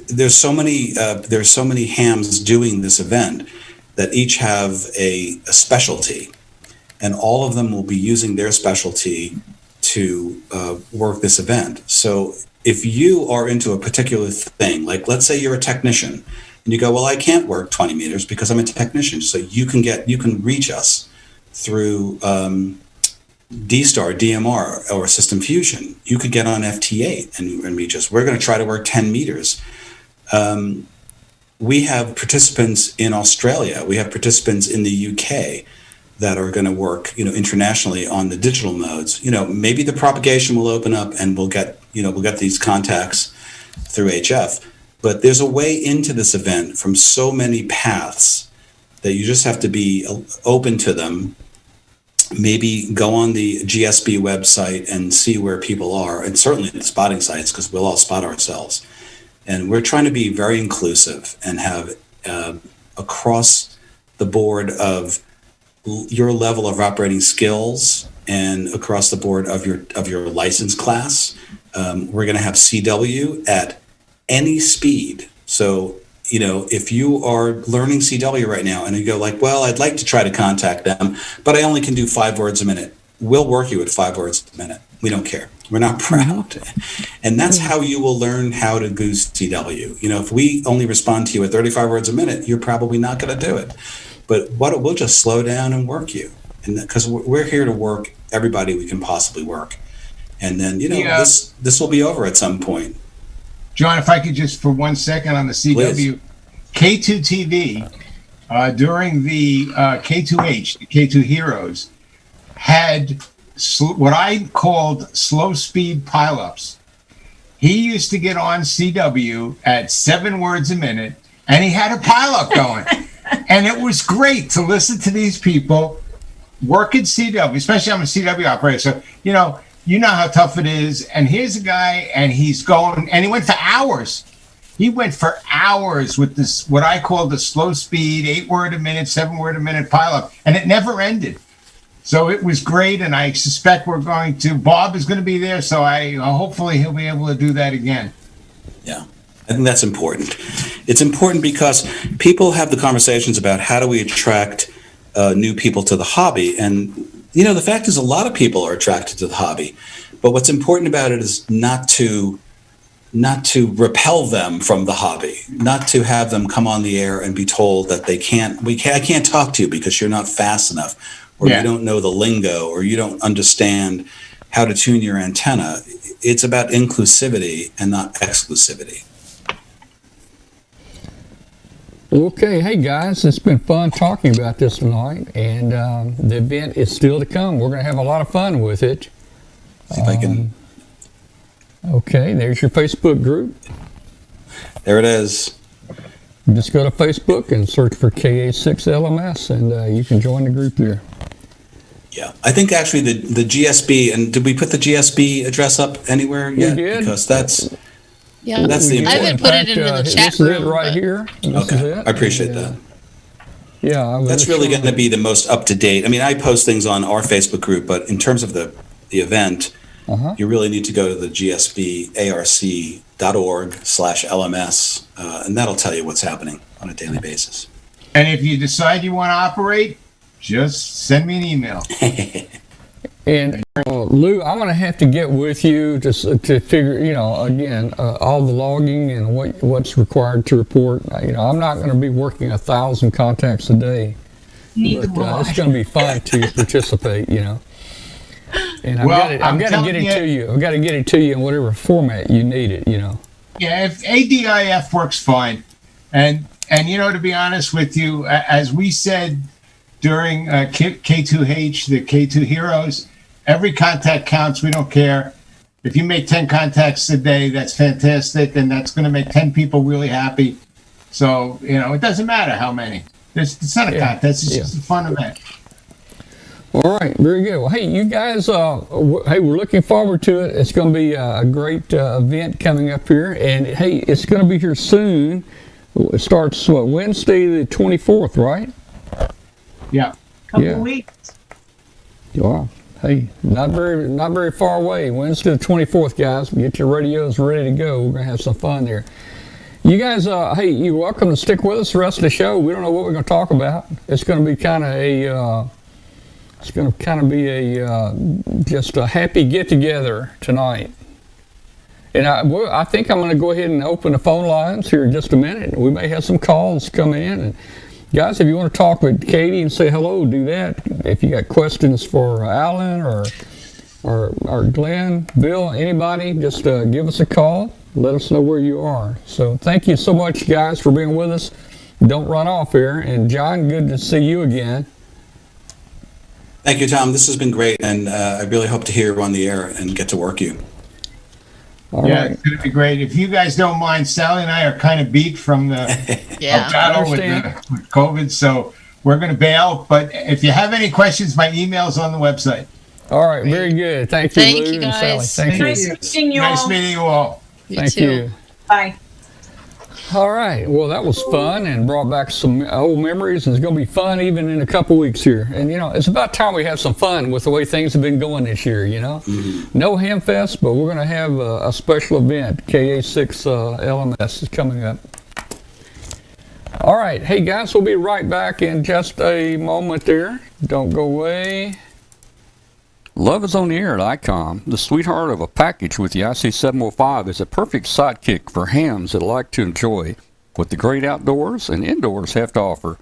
there's so many hams doing this event that each have a specialty, and all of them will be using their specialty to work this event. So if you are into a particular thing, like let's say you're a technician, and you go, well, I can't work 20 meters because I'm a technician. So you can reach us through D-Star, DMR, or System Fusion. You could get on FT8 and reach us. We're going to try to work 10 meters. We have participants in Australia. We have participants in the UK that are going to work, internationally on the digital modes. Maybe the propagation will open up and we'll get these contacts through HF. But there's a way into this event from so many paths that you just have to be open to them. Maybe go on the GSB website and see where people are, and certainly the spotting sites, because we'll all spot ourselves. And we're trying to be very inclusive and have across the board of your level of operating skills and across the board of your license class. We're going to have CW at any speed. So, if you are learning CW right now and you go like, well, I'd like to try to contact them, but I only can do 5 words a minute. We'll work you at 5 words a minute. We don't care. We're not proud. And that's how you will learn how to do CW. If we only respond to you at 35 words a minute, you're probably not going to do it. But we'll just slow down and work you. And because we're here to work everybody we can possibly work. And then, this will be over at some point. John, if I could just for 1 second on the CW, Please. K2 TV, during the K2H, the K2 Heroes, had what I called slow speed pileups. He used to get on CW at 7 words a minute, and he had a pileup going. And it was great to listen to these people work at CW, especially I'm a CW operator. So, you know how tough it is. And here's a guy, and he's going, and he went for hours. He went for hours with this, what I call the slow speed, 8 word a minute, 7 word a minute pileup. And it never ended. So it was great. And I suspect Bob is going to be there. So hopefully he'll be able to do that again. Yeah, I think that's important. It's important because people have the conversations about how do we attract new people to the hobby. And the fact is a lot of people are attracted to the hobby, but what's important about it is not to repel them from the hobby, not to have them come on the air and be told that I can't talk to you because you're not fast enough, or you don't know the lingo, or you don't understand how to tune your antenna. It's about inclusivity and not exclusivity. Okay, hey guys, it's been fun talking about this tonight, and the event is still to come. We're going to have a lot of fun with it. See if I can. Okay, there's your Facebook group. There it is. Just go to Facebook and search for KA6LMS, and you can join the group there. Yeah, I think actually the GSB, and did we put the GSB address up anywhere yet? We did. Because that's the I haven't put it into the chat this room. This is it right here. Okay, I appreciate that. Yeah, that's really going to be the most up to date. I mean, I post things on our Facebook group, but in terms of the event, you really need to go to the gsbarc.org/LMS, and that'll tell you what's happening on a daily basis. And if you decide you want to operate, just send me an email. And Lou, I'm going to have to get with you to figure, again, all the logging and what's required to report. I'm not going to be working 1,000 contacts a day. Neither will I. It's going to be fun to participate, And I've got to get it to you. I've got to get it to you in whatever format you need it, Yeah, if ADIF works fine, and to be honest with you, as we said during K2H, the K2 Heroes, every contact counts. We don't care. If you make 10 contacts a day, that's fantastic, and that's going to make 10 people really happy. So, it doesn't matter how many. It's not a contest. It's just a fun event. All right, very good. Well, hey, you guys, hey, we're looking forward to it. It's going to be a great event coming up here, and hey, it's going to be here soon. It starts Wednesday the 24th, right? Yeah. Couple of weeks. Wow. Hey, not very far away. Wednesday the 24th, guys. Get your radios ready to go. We're gonna have some fun there. You guys, hey, you're welcome to stick with us the rest of the show. We don't know what we're gonna talk about. It's gonna be kind of a, just a happy get together tonight. And I think I'm gonna go ahead and open the phone lines here in just a minute. We may have some calls come in. And guys, if you want to talk with Katie and say hello, do that. If you got questions for Alan or Glenn, Bill, anybody, just give us a call. Let us know where you are. So thank you so much, guys, for being with us. Don't run off here. And John, good to see you again. Thank you, Tom. This has been great, and I really hope to hear you on the air and get to work you. All right. It's going to be great. If you guys don't mind, Sally and I are kind of beat from the battle with COVID, so we're going to bail. But if you have any questions, my email's on the website. All right, very good. Thank you, Thank Lou you, and Sally. guys. Thank you. Nice meeting you all. Nice meeting you all. Thank you. Bye. All right. Well, that was fun and brought back some old memories, and it's going to be fun even in a couple weeks here. And, you know, it's about time we have some fun with the way things have been going this year, you know. Mm-hmm. No Hamfest, but we're going to have a special event. KA6 LMS is coming up. All right. Hey, guys, we'll be right back in just a moment there. Don't go away. Love is on the air at ICOM. The sweetheart of a package with the IC705 is a perfect sidekick for hams that like to enjoy what the great outdoors and indoors have to offer.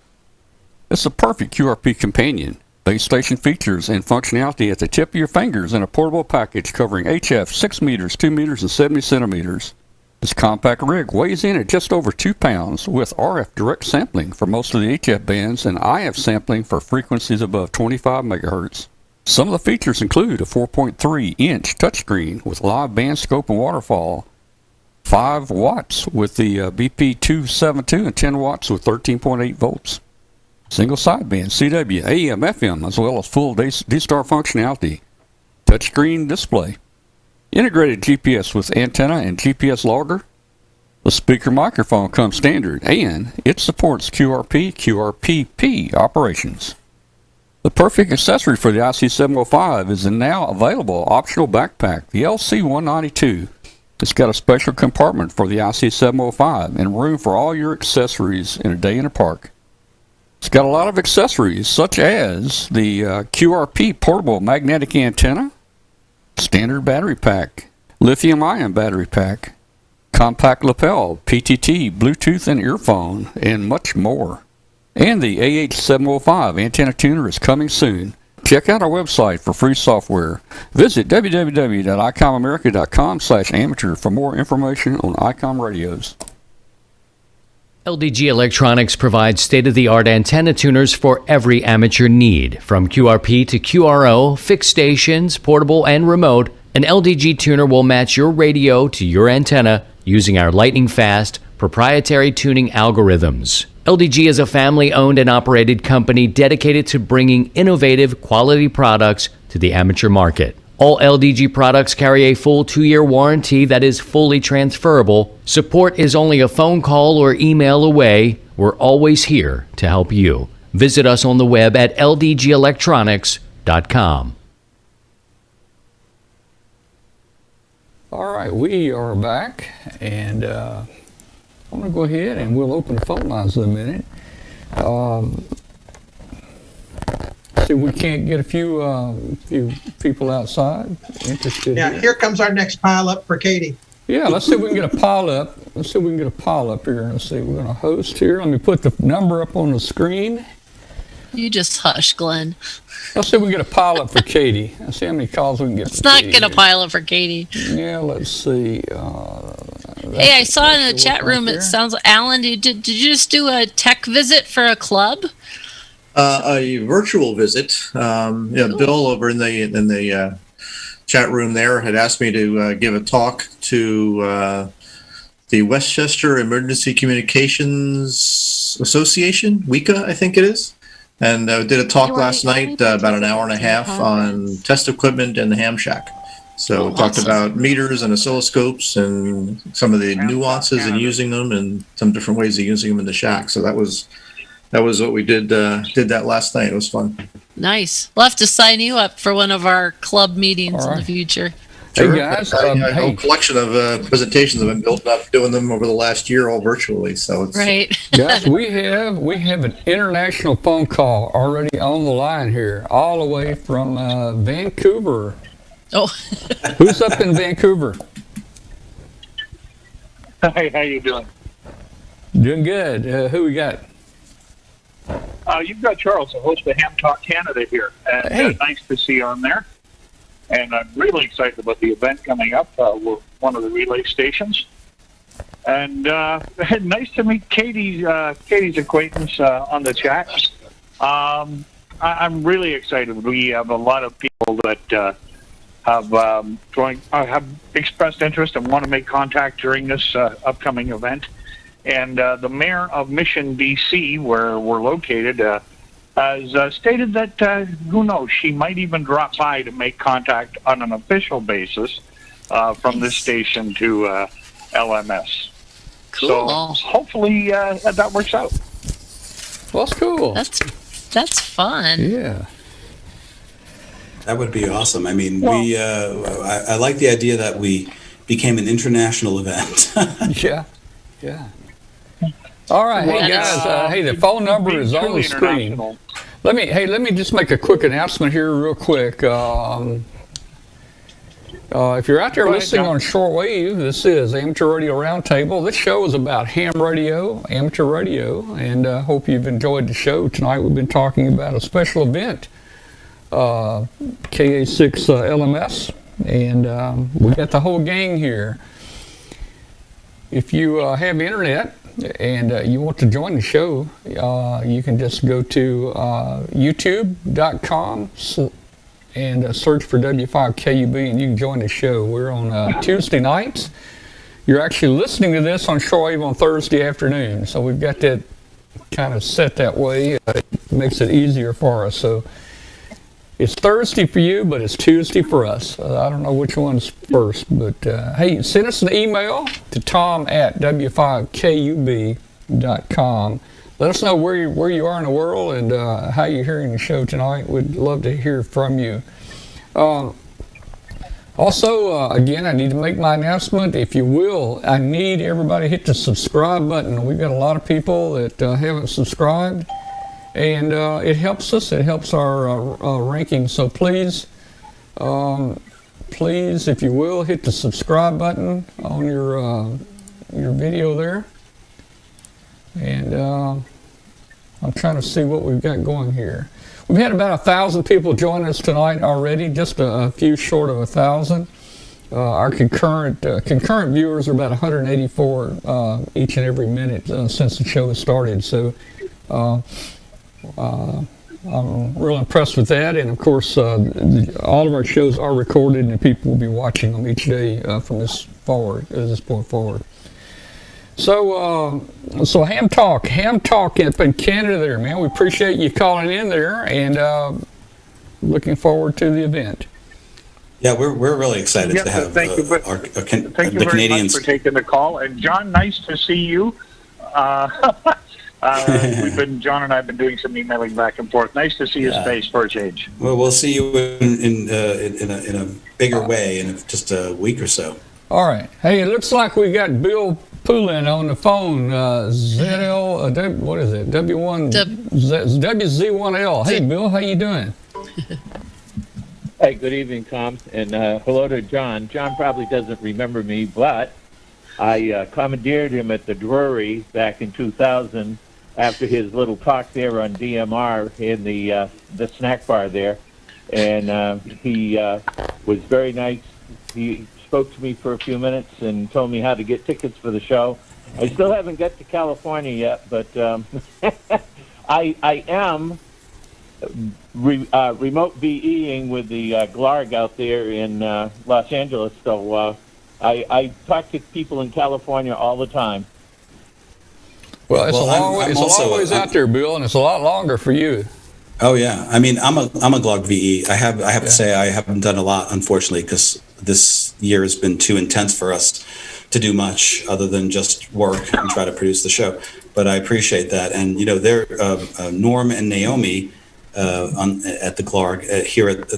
It's a perfect QRP companion. Base station features and functionality at the tip of your fingers in a portable package covering HF 6 meters, 2 meters, and 70 centimeters. This compact rig weighs in at just over 2 pounds with RF direct sampling for most of the HF bands and IF sampling for frequencies above 25 megahertz. Some of the features include a 4.3-inch touchscreen with live band scope and waterfall, 5 watts with the BP272 and 10 watts with 13.8 volts. Single sideband CW, AM, FM, as well as full D-Star functionality. Touchscreen display. Integrated GPS with antenna and GPS logger. The speaker microphone comes standard and it supports QRP, QRPP operations. The perfect accessory for the IC705 is the now available optional backpack, the LC192. It's got a special compartment for the IC705 and room for all your accessories in a day in a park. It's got a lot of accessories such as the QRP portable magnetic antenna, standard battery pack, lithium-ion battery pack, compact lapel, PTT, Bluetooth and earphone, and much more. And the AH705 antenna tuner is coming soon. Check out our website for free software. Visit www.icomamerica.com/amateur for more information on ICOM radios. LDG Electronics provides state-of-the-art antenna tuners for every amateur need. From QRP to QRO, fixed stations, portable and remote, an LDG tuner will match your radio to your antenna using our lightning-fast proprietary tuning algorithms. LDG is a family-owned and operated company dedicated to bringing innovative, quality products to the amateur market. All LDG products carry a full 2-year warranty that is fully transferable. Support is only a phone call or email away. We're always here to help you. Visit us on the web at ldgelectronics.com. All right, we are back, and I'm going to go ahead and we'll open the phone lines in a minute. See, we can't get a few people outside interested. Yeah, here comes our next pile up for Katie. Yeah, let's see if we can get a pile up. Let's see if we can get a pile up here. Let's see, we're going to host here. Let me put the number up on the screen. You just hush, Glenn. Let's see if we can get a pile up for Katie. Let's see how many calls we can get. Let's not get a pile up for Katie. Yeah, let's see. Hey, I saw in the chat room, it sounds like, Alan, did you just do a tech visit for a club? A virtual visit. Bill over in the chat room there had asked me to give a talk to the Westchester Emergency Communications Association, WECA, I think it is. and did a talk last night, about an hour and a half on test equipment and the ham shack. So we talked about meters and oscilloscopes and some of the nuances in using them and some different ways of using them in the shack. So that was what we did that last night. It was fun. Nice. We'll have to sign you up for one of our club meetings in the future. Sure. Hey guys, A whole collection of presentations have been built up doing them over the last year, all virtually. So it's right. Guys, we have an international phone call already on the line here, all the way from Vancouver. Oh, who's up in Vancouver? Hi, how you doing? Doing good. Who we got? You've got Charles, the host of Ham Talk Canada here, and nice to see you on there. And I'm really excited about the event coming up. We're one of the relay stations, and nice to meet Katie's acquaintance on the chat. I'm really excited. We have a lot of people that have expressed interest and want to make contact during this upcoming event. And the mayor of Mission, BC, where we're located, has stated that, who knows, she might even drop by to make contact on an official basis from this station to LMS. Cool. So hopefully that works out. Well, that's cool. That's fun. Yeah. That would be awesome. I mean, I like the idea that we became an international event. Yeah. All right, hey guys. Hey, the phone number is on the screen. Let me just make a quick announcement here, real quick. If you're out there listening on shortwave, this is Amateur Radio Roundtable. This show is about ham radio, amateur radio, and I hope you've enjoyed the show tonight. We've been talking about a special event. KA6 LMS, and we got the whole gang here. If you have internet and you want to join the show, you can just go to youtube.com and search for W5KUB, and you can join the show. We're on Tuesday nights. You're actually listening to this on shortwave on Thursday afternoon, so we've got that kind of set that way. It makes it easier for us. So it's Thursday for you, but it's Tuesday for us. I don't know which one's first, but hey, send us an email to tom@w5kub.com. Let us know where you are in the world and how you're hearing the show tonight. We'd love to hear from you. Also, again, I need to make my announcement. If you will, I need everybody to hit the subscribe button. We've got a lot of people that haven't subscribed. And it helps us. It helps our ranking. So please, if you will, hit the subscribe button on your video there. And I'm trying to see what we've got going here. We've had about 1,000 people join us tonight already, just a few short of 1,000. Our concurrent viewers are about 184 each and every minute since the show has started. So. I'm real impressed with that, and of course all of our shows are recorded and people will be watching them each day from this point forward. So Ham Talk up in Canada there, man. We appreciate you calling in there, and looking forward to the event. Yeah, we're really excited to have thank you very Canadians much for taking the call. And John, nice to see you. John and I have been doing some emailing back and forth. Nice to see his face for a change. Well, we'll see you in a bigger way in just a week or so. All right. Hey, it looks like we got Bill Poulin on the phone. What is it? WZ1L. Hey, Bill, how you doing? Hey, good evening, Tom, and hello to John. John probably doesn't remember me, but I commandeered him at the Drury back in 2000 after his little talk there on DMR in the snack bar there, and he was very nice. He spoke to me for a few minutes and told me how to get tickets for the show. I still haven't got to California yet, but I am remote VEing with the GLARG out there in Los Angeles, so I talk to people in California all the time. Well, it's a long ways out there, Bill, and it's a lot longer for you. Oh yeah, I mean, I'm a Glog VE. I have to say I haven't done a lot, unfortunately, because this year has been too intense for us to do much other than just work and try to produce the show. But I appreciate that, and they're Norm and Naomi at the Glog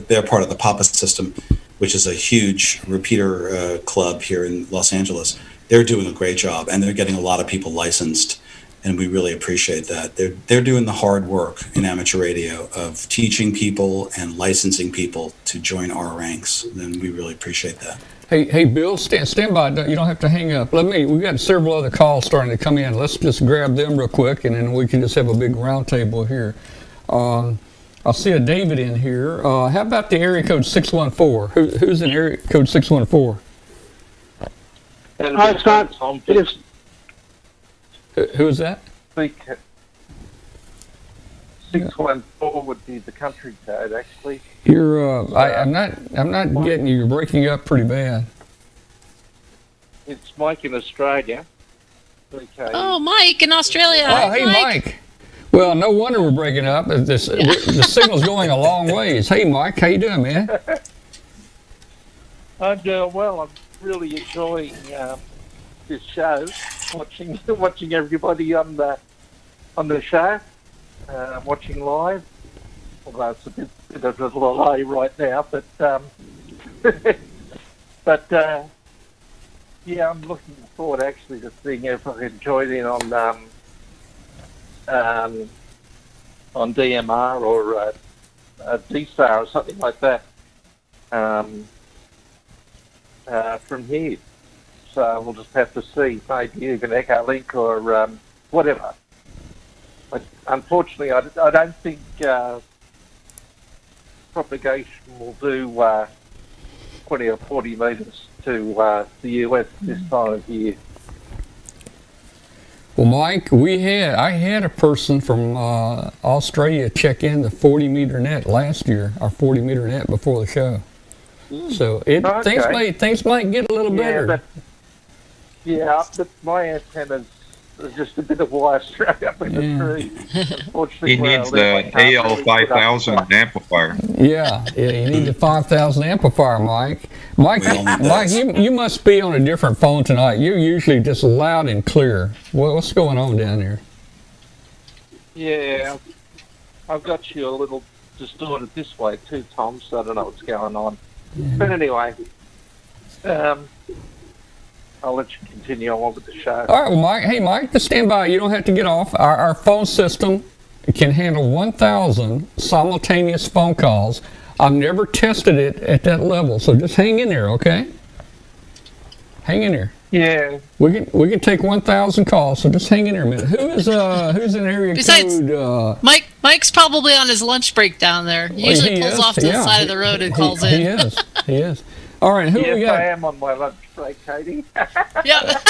they're part of the Papa system, which is a huge repeater club here in Los Angeles. They're doing a great job, and they're getting a lot of people licensed. And we really appreciate that. They're doing the hard work in amateur radio of teaching people and licensing people to join our ranks. And we really appreciate that. Hey, Bill, stand by. You don't have to hang up. We got several other calls starting to come in. Let's just grab them real quick, and then we can just have a big roundtable here. I see a David in here. How about the area code 614? Who's in area code 614? It's not. It is. Who is that? 614 would be the country code, actually. I'm not getting you. You're breaking up pretty bad. It's Mike in Australia. Okay. Oh, Mike in Australia. Oh, hey, Mike. Well, no wonder we're breaking up. The signal's going a long ways. Hey, Mike, how you doing, man? I'm doing well. I'm really enjoying this show. Watching everybody on the show, watching live. Although it's a bit of a delay right now, but yeah, I'm looking forward actually to seeing if I can join in on DMR or D-Star or something like that from here. So we'll just have to see, maybe even Echo Link or whatever. But unfortunately, I don't think propagation will do 20 or 40 metres to the US this time of year. Well, Mike, I had a person from Australia check in the 40-meter net last year, our 40-meter net before the show. So things might get a little better. But my antenna's just a bit of wire strung up in the tree. He needs the AL5000 amplifier. Yeah, you need the 5000 amplifier, Mike. Mike, you must be on a different phone tonight. You're usually just loud and clear. What's going on down there? Yeah, I've got you a little distorted this way too, Tom, so I don't know what's going on. Yeah. But anyway, I'll let you continue on with the show. All right, well, Mike. Hey, Mike, just stand by. You don't have to get off. Our phone system can handle 1,000 simultaneous phone calls. I've never tested it at that level, so just hang in there, okay? Hang in there. Yeah. We can take 1,000 calls, so just hang in there a minute. Who's in area code? Mike's probably on his lunch break down there. He usually pulls off to the side of the road and calls in. He is. All right, who we got? I am on my lunch break, Katie. Yeah.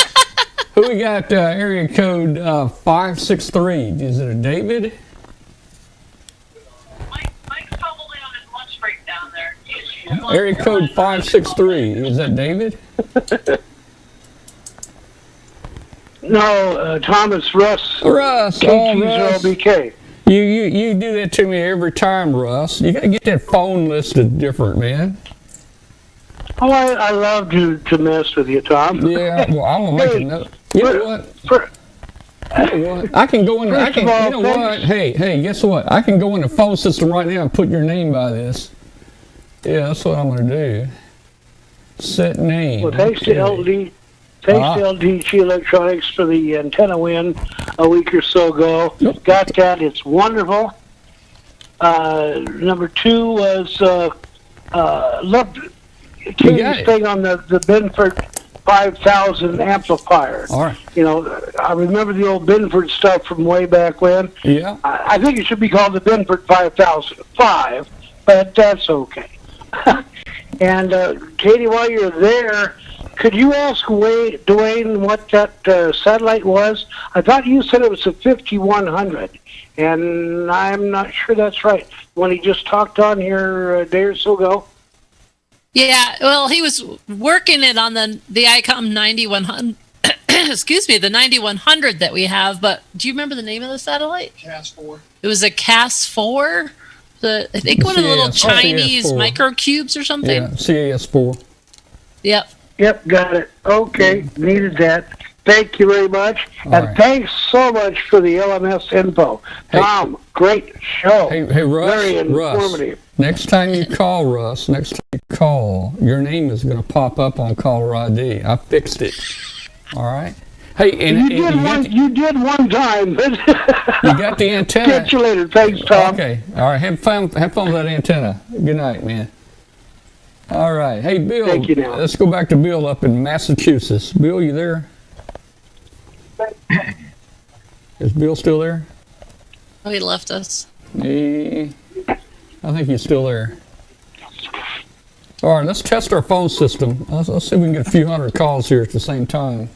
Who we got? Area code 563. Is it a David? Mike's probably on his lunch break down there. Area code 563. Is that David? No, Thomas Russ. Russ. Russ. BK. You do that to me every time, Russ. You got to get that phone listed different, man. Oh, I love to mess with you, Tom. Yeah, well, I'm gonna make a note. You know what? I can go in. You know what? Hey, guess what? I can go in the phone system right now and put your name by this. Yeah, that's what I'm gonna do. Set name. Well, thanks to LDG Electronics for the antenna win a week or so ago. Yep. Got that. It's wonderful. Number 2 was loved Katie's thing on the Binford 5000 amplifier. All right. You know, I remember the old Binford stuff from way back when. Yeah. I think it should be called the Binford 5005, but that's okay. And Katie, while you're there, could you ask Dwayne what that satellite was? I thought you said it was a 5100, and I'm not sure that's right. When he just talked on here a day or so ago. Yeah, well, he was working it on the ICOM 9100. Excuse me, the 9100 that we have. But do you remember the name of the satellite? CAS 4. It was a CAS 4. I think one of the little CAS, Chinese CAS4. microcubes or something. Yeah, CAS4. Yep. Yep, got it. Okay, needed that. Thank you very much. All And right. thanks so much for the LMS info. Hey. Tom, great show. Hey, Russ. Very informative. Russ. Next time you call, Russ, your name is going to pop up on caller ID. I fixed it. All right. Hey, You did one time. you got the antenna. Catch you later. Thanks, Tom. Okay. All right. Have fun with that antenna. Good night, man. All right. Hey, Bill. Thank you now. Let's go back to Bill up in Massachusetts. Bill, you there? Is Bill still there? Oh, he left us. I think he's still there. All right, let's test our phone system. Let's see if we can get a few hundred calls here at the same time.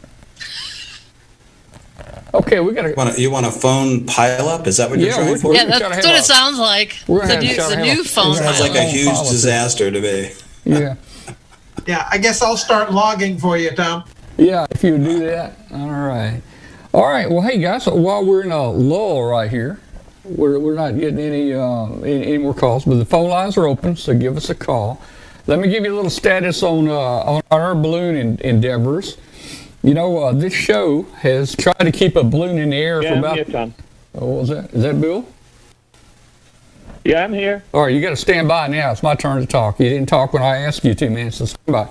Okay, we got to. You want a phone pileup? Is that what you're trying for? Yeah, that's what it sounds like. It's a new phone. Sounds like a huge disaster to me. Yeah. Yeah, I guess I'll start logging for you, Tom. Yeah, if you would do that. All right. All right. Well, hey guys, while we're in a lull right here, we're not getting any more calls, but the phone lines are open, so give us a call. Let me give you a little status on our balloon endeavors. You know, this show has tried to keep a balloon in the air for about. I'm here, Tom. Oh, what was that? Is that Bill? Yeah, I'm here. All right, you got to stand by now. It's my turn to talk. You didn't talk when I asked you to, man. So stand by.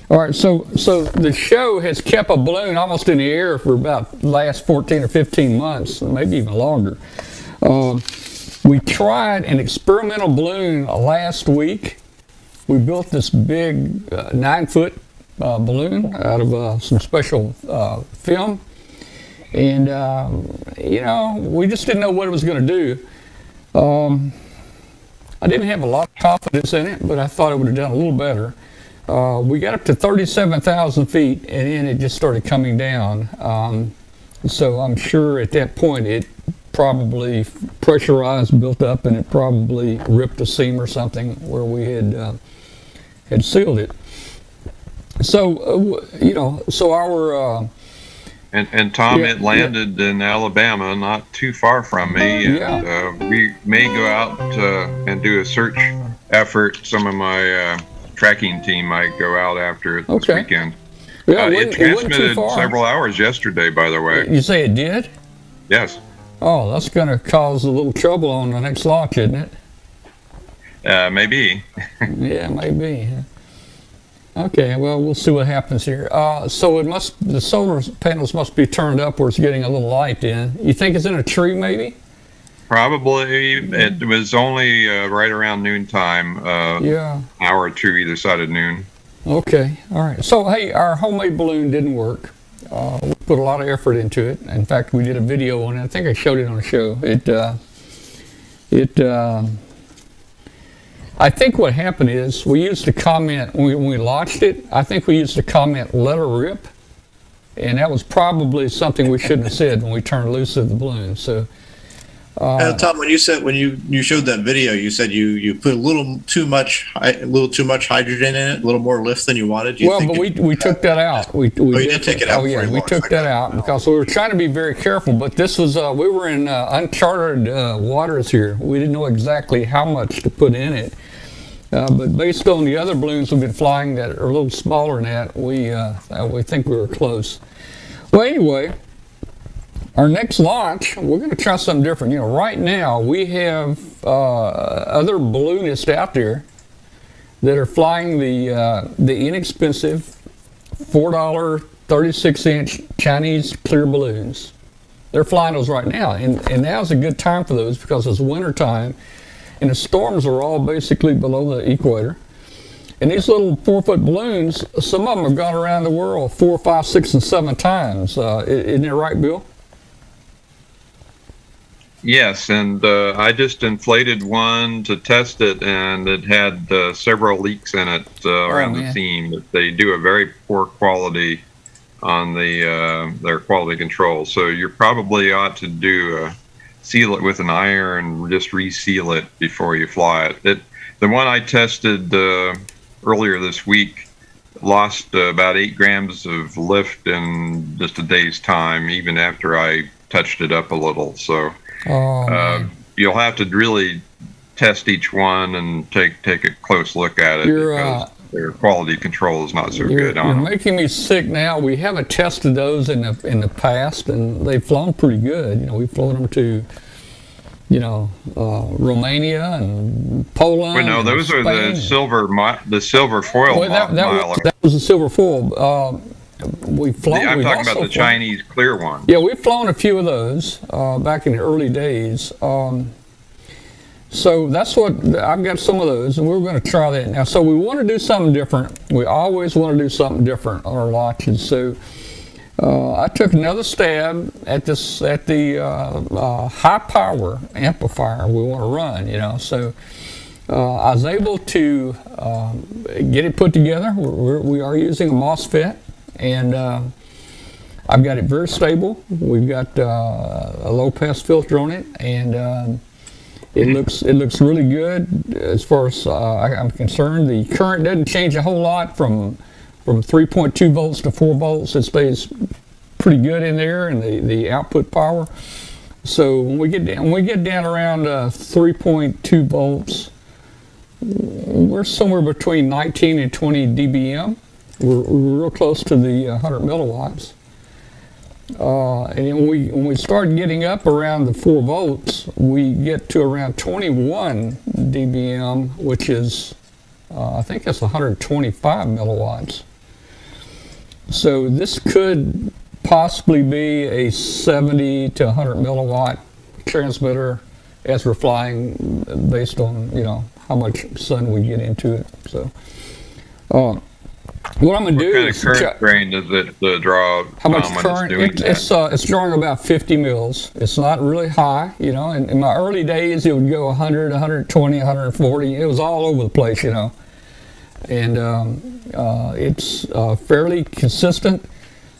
All right, so the show has kept a balloon almost in the air for about the last 14 or 15 months, maybe even longer. We tried an experimental balloon last week. We built this big 9-foot balloon out of some special film. And, you know, we just didn't know what it was going to do. I didn't have a lot of confidence in it, but I thought it would have done a little better. We got up to 37,000 feet, and then it just started coming down. So I'm sure at that point it probably pressurized, built up, and it probably ripped a seam or something where we had sealed it. So, you know, so our... And Tom, it landed in Alabama, not too far from me. And, we may go out and do a search effort. Some of my tracking team might go out after it this weekend. Yeah, it transmitted several hours yesterday, by the way. You say it did? Yes. Oh, that's going to cause a little trouble on the next launch, isn't it? Maybe. Yeah, maybe. Okay, well, we'll see what happens here. So the solar panels must be turned up where it's getting a little light in. You think it's in a tree, maybe? Probably. It was only right around noontime. Hour or two either side of noon. Okay, all right. So, hey, our homemade balloon didn't work. We put a lot of effort into it. In fact, we did a video on it. I think I showed it on the show. I think what happened is we used a comment when we launched it. I think we used the comment "let her rip," and that was probably something we shouldn't have said when we turned loose of the balloon. So, Tom, when you showed that video, you said you put a little too much hydrogen in it, a little more lift than you wanted. We took that out. We did take it out. Oh yeah, we took that out because we were trying to be very careful. But this was we were in uncharted waters here. We didn't know exactly how much to put in it. But based on the other balloons we've been flying that are a little smaller than that, we think we were close. Well, anyway, our next launch, we're going to try something different. You know, right now we have other balloonists out there that are flying the inexpensive $4 36-inch Chinese clear balloons. They're flying those right now, and now's a good time for those because it's winter time. And the storms are all basically below the equator. And these little 4-foot balloons, some of them have gone around the world 4, 5, 6, and 7 times. Isn't that right, Bill? Yes, and I just inflated one to test it, and it had several leaks in it around the seam. They do a very poor quality on their quality control. So you probably ought to do seal it with an iron, just reseal it before you fly it. The one I tested earlier this week lost about 8 grams of lift in just a day's time, even after I touched it up a little. So you'll have to really test each one and take a close look at it because their quality control is not so good on You're them. making me sick now. We haven't tested those in the past, and they've flown pretty good. We've flown them to, Romania and Poland. Well, no, those are the silver foil miler. That was the silver foil. We've flown. I'm talking about the Chinese clear one. Yeah, we've flown a few of those back in the early days. So that's what I've got, some of those, and we're going to try that now. So we want to do something different. We always want to do something different on our launches. So I took another stab at the high power amplifier we want to run. So I was able to get it put together. We are using a MOSFET, and I've got it very stable. We've got a low pass filter on it, and it looks really good as far as I'm concerned. The current doesn't change a whole lot from 3.2 volts to 4 volts. It stays pretty good in there, and the output power. So when we get down around 3.2 volts, we're somewhere between 19 and 20 dBm. We're real close to the 100 milliwatts. And when we start getting up around the 4 volts, we get to around 21 dBm, which is, I think that's 125 milliwatts. So this could possibly be a 70 to 100 milliwatt transmitter as we're flying, based on how much sun we get into it. So what I'm going to do is... What kind of current drain does it draw? How much current? It's drawing about 50 mils. It's not really high. In my early days, it would go 100, 120, 140. It was all over the place, And it's fairly consistent.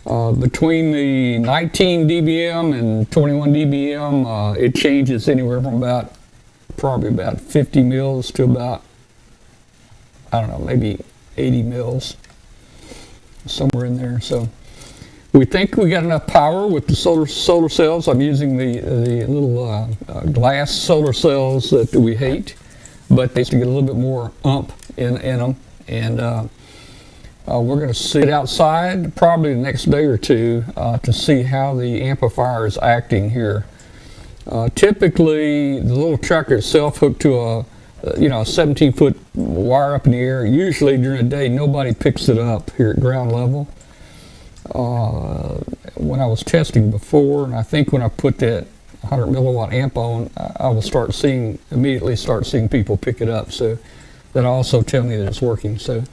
Between the 19 dBm and 21 dBm, it changes anywhere from probably about 50 mils to about, I don't know, maybe 80 mils. Somewhere in there. So we think we got enough power with the solar cells. I'm using the little glass solar cells that we hate, but they to get a little bit more oomph in them. And we're going to sit outside probably the next day or two to see how the amplifier is acting here. Typically, the little tracker itself hooked to a 17-foot wire up in the air. Usually during the day, nobody picks it up here at ground level. When I was testing before, and I think when I put that 100 milliwatt amp on, I will immediately start seeing people pick it up. So that also tell me that it's working. So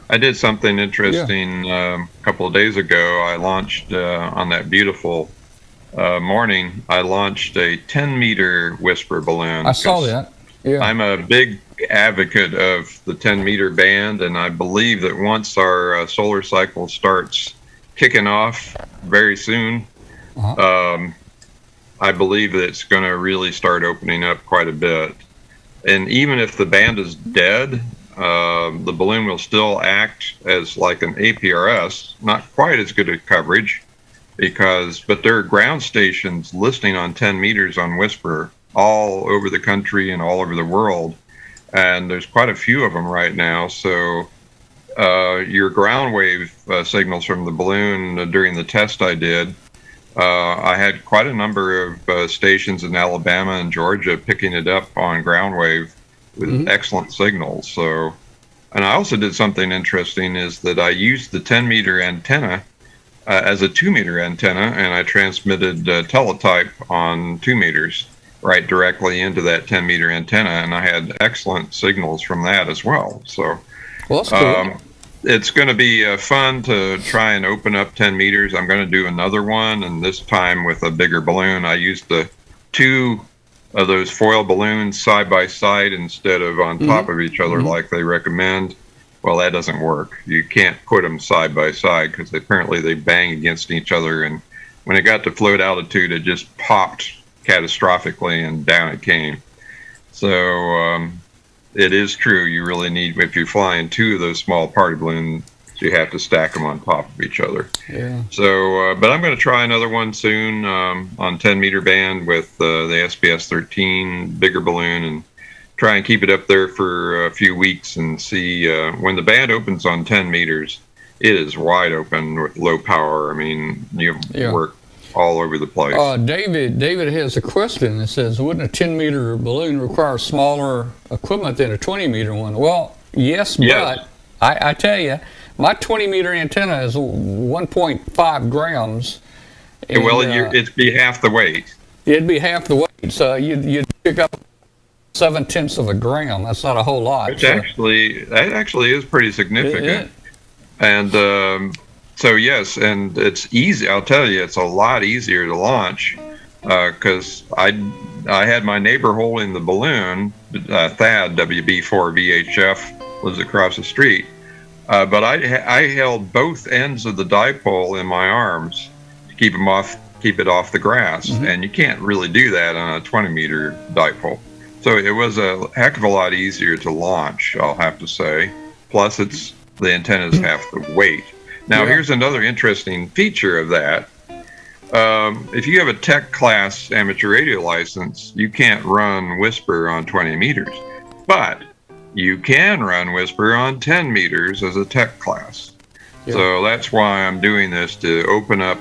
I did something interesting a couple of days ago. I launched on that beautiful morning. I launched a 10-meter whisper balloon. I saw that. Yeah. I'm a big advocate of the 10-meter band, and I believe that once our solar cycle starts kicking off very soon, I believe that it's going to really start opening up quite a bit. And even if the band is dead, the balloon will still act as like an APRS, not quite as good at coverage, but there are ground stations listening on 10 meters on Whisper all over the country and all over the world, and there's quite a few of them right now. So your ground wave signals from the balloon during the test I did, I had quite a number of stations in Alabama and Georgia picking it up on ground wave with excellent signals. So, and I also did something interesting, is that I used the 10-meter antenna as a 2-meter antenna, and I transmitted teletype on 2 meters right directly into that 10-meter antenna, and I had excellent signals from that as well. So that's cool. It's going to be fun to try and open up 10 meters. I'm going to do another one, and this time with a bigger balloon. I used the 2 of those foil balloons side by side instead of on top of each other like they recommend. Well, that doesn't work. You can't put them side by side because apparently they bang against each other, and when it got to float altitude, it just popped catastrophically and down it came. So it is true, you really need, if you're flying 2 of those small party balloons So you have to stack them on top of each other. Yeah. So, but I'm going to try another one soon on 10 meter band with the SBS 13 bigger balloon, and try and keep it up there for a few weeks and see when the band opens on 10 meters, it is wide open with low power. I mean, you work all over the place. David has a question that says, wouldn't a 10 meter balloon require smaller equipment than a 20 meter one? Well, yes. But I tell you, my 20 meter antenna is 1.5 grams. And, well, it'd be half the weight. It'd be half the weight. So you'd pick up 0.7 of a gram. That's not a whole lot. Which that actually is pretty significant. And so yes, and it's easy. I'll tell you, it's a lot easier to launch because I had my neighbor holding the balloon. Thad WB4 VHF lives across the street, but I held both ends of the dipole in my arms to keep it off the grass, and you can't really do that on a 20 meter dipole. So it was a heck of a lot easier to launch, I'll have to say. Plus, the antenna is half the weight. Now, here's another interesting feature of that. If you have a tech class amateur radio license, you can't run Whisper on 20 meters. But you can run Whisper on 10 meters as a tech class. So that's why I'm doing this, to open up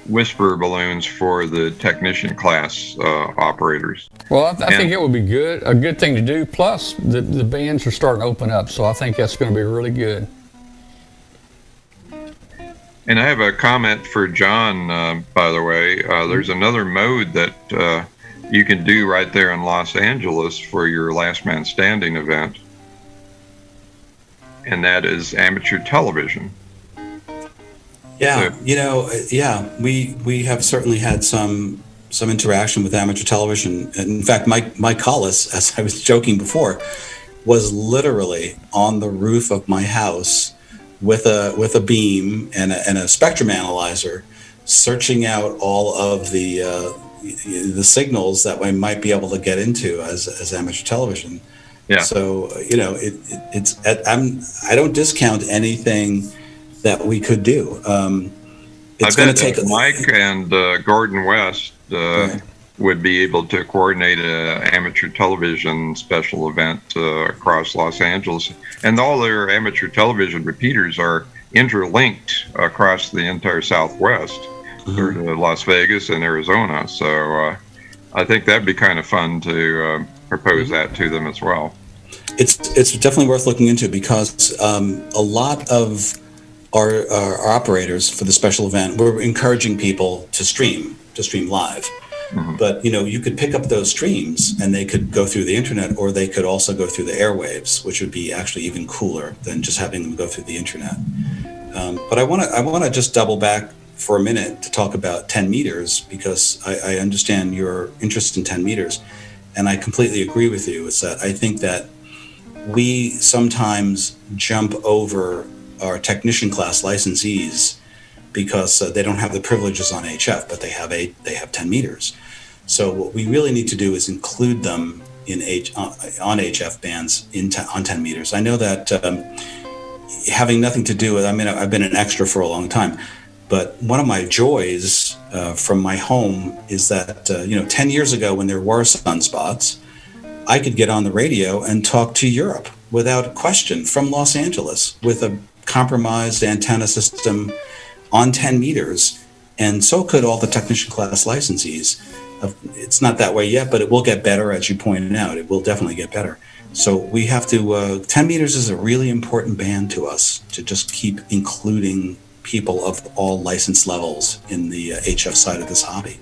Whisper balloons for the technician class operators. Well, I think it would be a good thing to do. Plus, the bands are starting to open up, so I think that's going to be really good. And I have a comment for John, by the way. There's another mode that you can do right there in Los Angeles for your Last Man Standing event, and that is amateur television. Yeah, we have certainly had some interaction with amateur television. In fact, Mike Collis, as I was joking before, was literally on the roof of my house with a beam and a spectrum analyzer, searching out all of the signals that we might be able to get into as amateur television. Yeah. So I don't discount anything that we could do. It's going to take Mike and Gordon West would be able to coordinate an amateur television special event across Los Angeles, and all their amateur television repeaters are interlinked across the entire Southwest, through to Las Vegas and Arizona. So I think that'd be kind of fun to propose that to them as well. It's definitely worth looking into, because a lot of our operators for the special event, we're encouraging people to stream live. But you could pick up those streams and they could go through the internet, or they could also go through the airwaves, which would be actually even cooler than just having them go through the internet. But I want to just double back for a minute to talk about 10 meters, because I understand your interest in 10 meters, and I completely agree with you. Is that I think that we sometimes jump over our technician class licensees because they don't have the privileges on HF, but they have 10 meters. So what we really need to do is include them on HF bands on 10 meters. I know that having nothing to do with, I've been an extra for a long time, but one of my joys from my home is that 10 years ago, when there were sunspots, I could get on the radio and talk to Europe without question from Los Angeles with a compromised antenna system on 10 meters, and so could all the technician class licensees. It's not that way yet, but it will get better, as you pointed out. It will definitely get better. So we have to, 10 meters is a really important band to us, to just keep including people of all license levels in the HF side of this hobby.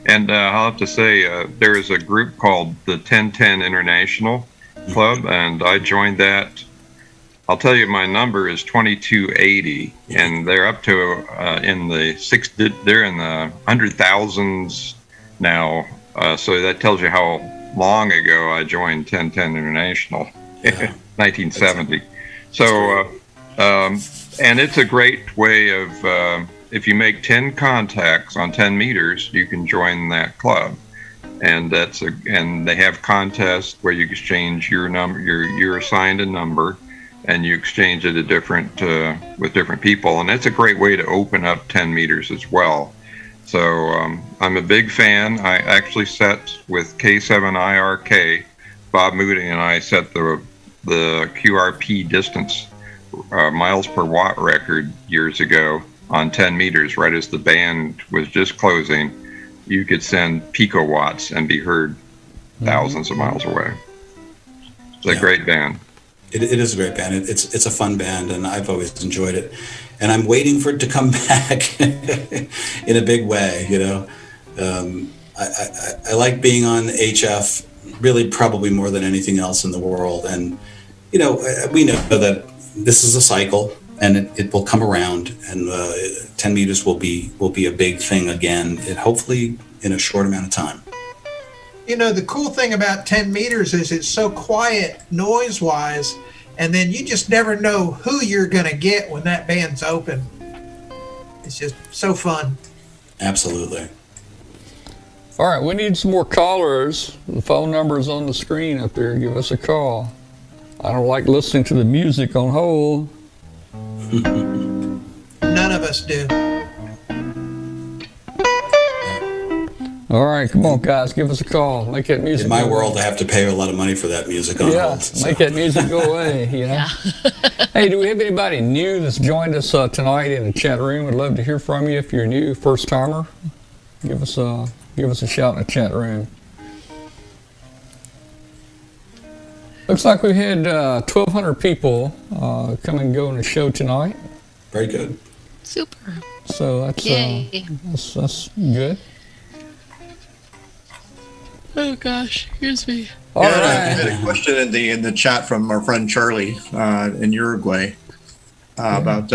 And I'll have to say, there is a group called the 1010 International Club, and I joined that. I'll tell you, my number is 2280, and they're up to they're in the 100,000s now. So that tells you how long ago I joined 1010 International, 1970. So, and it's a great way of, if you make 10 contacts on 10 meters, you can join that club. And and they have contests where you exchange your number, you're assigned a number, and you exchange it at different with different people, and it's a great way to open up 10 meters as well. So I'm a big fan. I actually set with K7IRK. Bob Moody and I set the QRP distance miles per watt record years ago on 10 meters. Right as the band was just closing, you could send picowatts and be heard thousands of miles away. It's a great band. It is a great band. It's a fun band, and I've always enjoyed it. And I'm waiting for it to come back in a big way. You know, I like being on HF really probably more than anything else in the world. And you know, we know that this is a cycle, and it will come around, and 10 meters will be a big thing again. Hopefully in a short amount of time. You know, the cool thing about 10 meters is it's so quiet noise-wise, and then you just never know who you're going to get when that band's open. It's just so fun. Absolutely. All right, we need some more callers. The phone number is on the screen up there. Give us a call. I don't like listening to the music on hold. None of us do. All right, come on, guys, give us a call. Make that music. In my go world, away. I have to pay a lot of money for that music on hold. So. Make that music go away. You know. Hey, do we have anybody new that's joined us tonight in the chat room? We'd love to hear from you. If you're new, first timer, give us a shout in the chat room. Looks like we had 1,200 people come and go on the show tonight. Very good. Super. So that's good. Oh gosh, here's me. I had a question in the chat from our friend Charlie in Uruguay about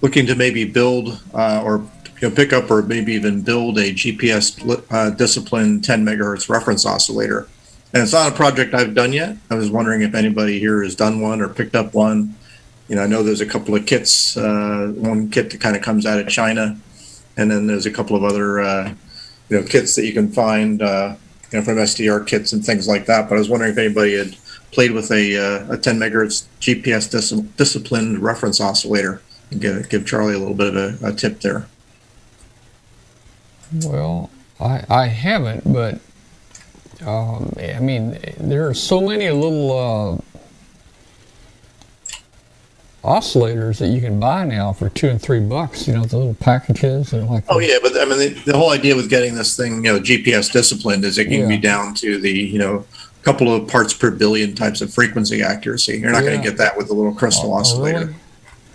looking to maybe build or pick up or maybe even build a GPS disciplined 10 megahertz reference oscillator. And it's not a project I've done yet. I was wondering if anybody here has done one or picked up one. You know, I know there's a couple of kits. One kit that kind of comes out of China, and then there's a couple of other kits that you can find. From SDR kits and things like that. But I was wondering if anybody had played with a 10 megahertz GPS disciplined reference oscillator, and give Charlie a little bit of a tip there. Well, I haven't, but I mean, there are so many little oscillators that you can buy now for $2 and $3. You know, the little packages and like. Oh yeah, but I mean, the whole idea with getting this thing, GPS disciplined, is it can be down to the couple of parts per billion types of frequency accuracy. You're not going to get that with the little crystal oscillator. Really?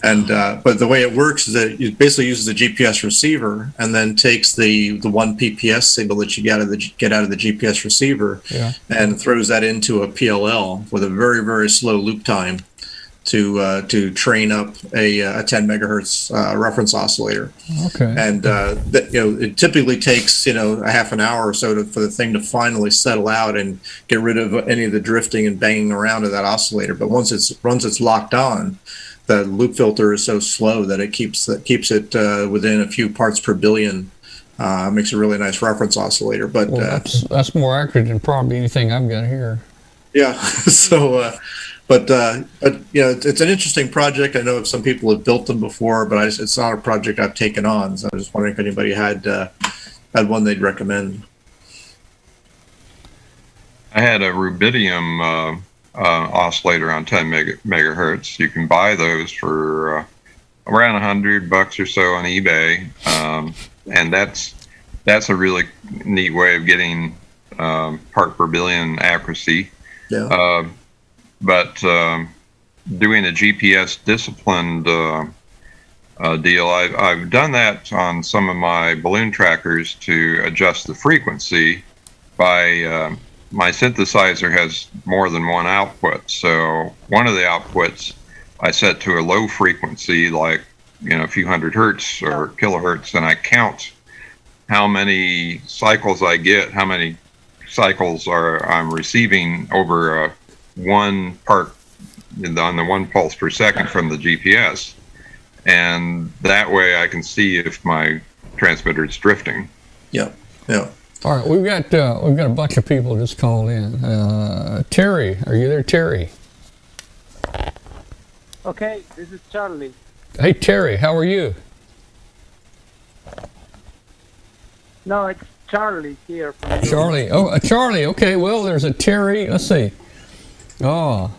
And but the way it works is that it basically uses the GPS receiver and then takes the 1 PPS signal that you get out of the GPS receiver and throws that into a PLL with a very, very slow loop time to train up a 10 megahertz reference oscillator. Okay. And it typically takes a half an hour or so for the thing to finally settle out and get rid of any of the drifting and banging around of that oscillator. But once it's locked on, the loop filter is so slow that it keeps it within a few parts per billion. Makes a really nice reference oscillator. But that's more accurate than probably anything I've got here. Yeah. So. But it's an interesting project. I know some people have built them before, but it's not a project I've taken on. So I was just wondering if anybody had one they'd recommend. I had a rubidium oscillator on 10 megahertz. You can buy those for around $100 or so on eBay, and that's a really neat way of getting part per billion accuracy. Yeah. But doing a GPS disciplined deal, I've done that on some of my balloon trackers to adjust the frequency. My synthesizer has more than one output, so one of the outputs I set to a low frequency, like a few hundred hertz or kilohertz, and I count how many cycles I get, how many cycles I'm receiving over one part on the 1 pulse per second from the GPS, and that way I can see if my transmitter is drifting. Yeah. All right, we've got a bunch of people just called in. Terry, are you there, Terry? Okay, this is Charlie. Hey, Terry, how are you? No, it's Charlie here. From Charlie. Oh, Charlie. Okay, well, there's a Terry. Let's see. Oh.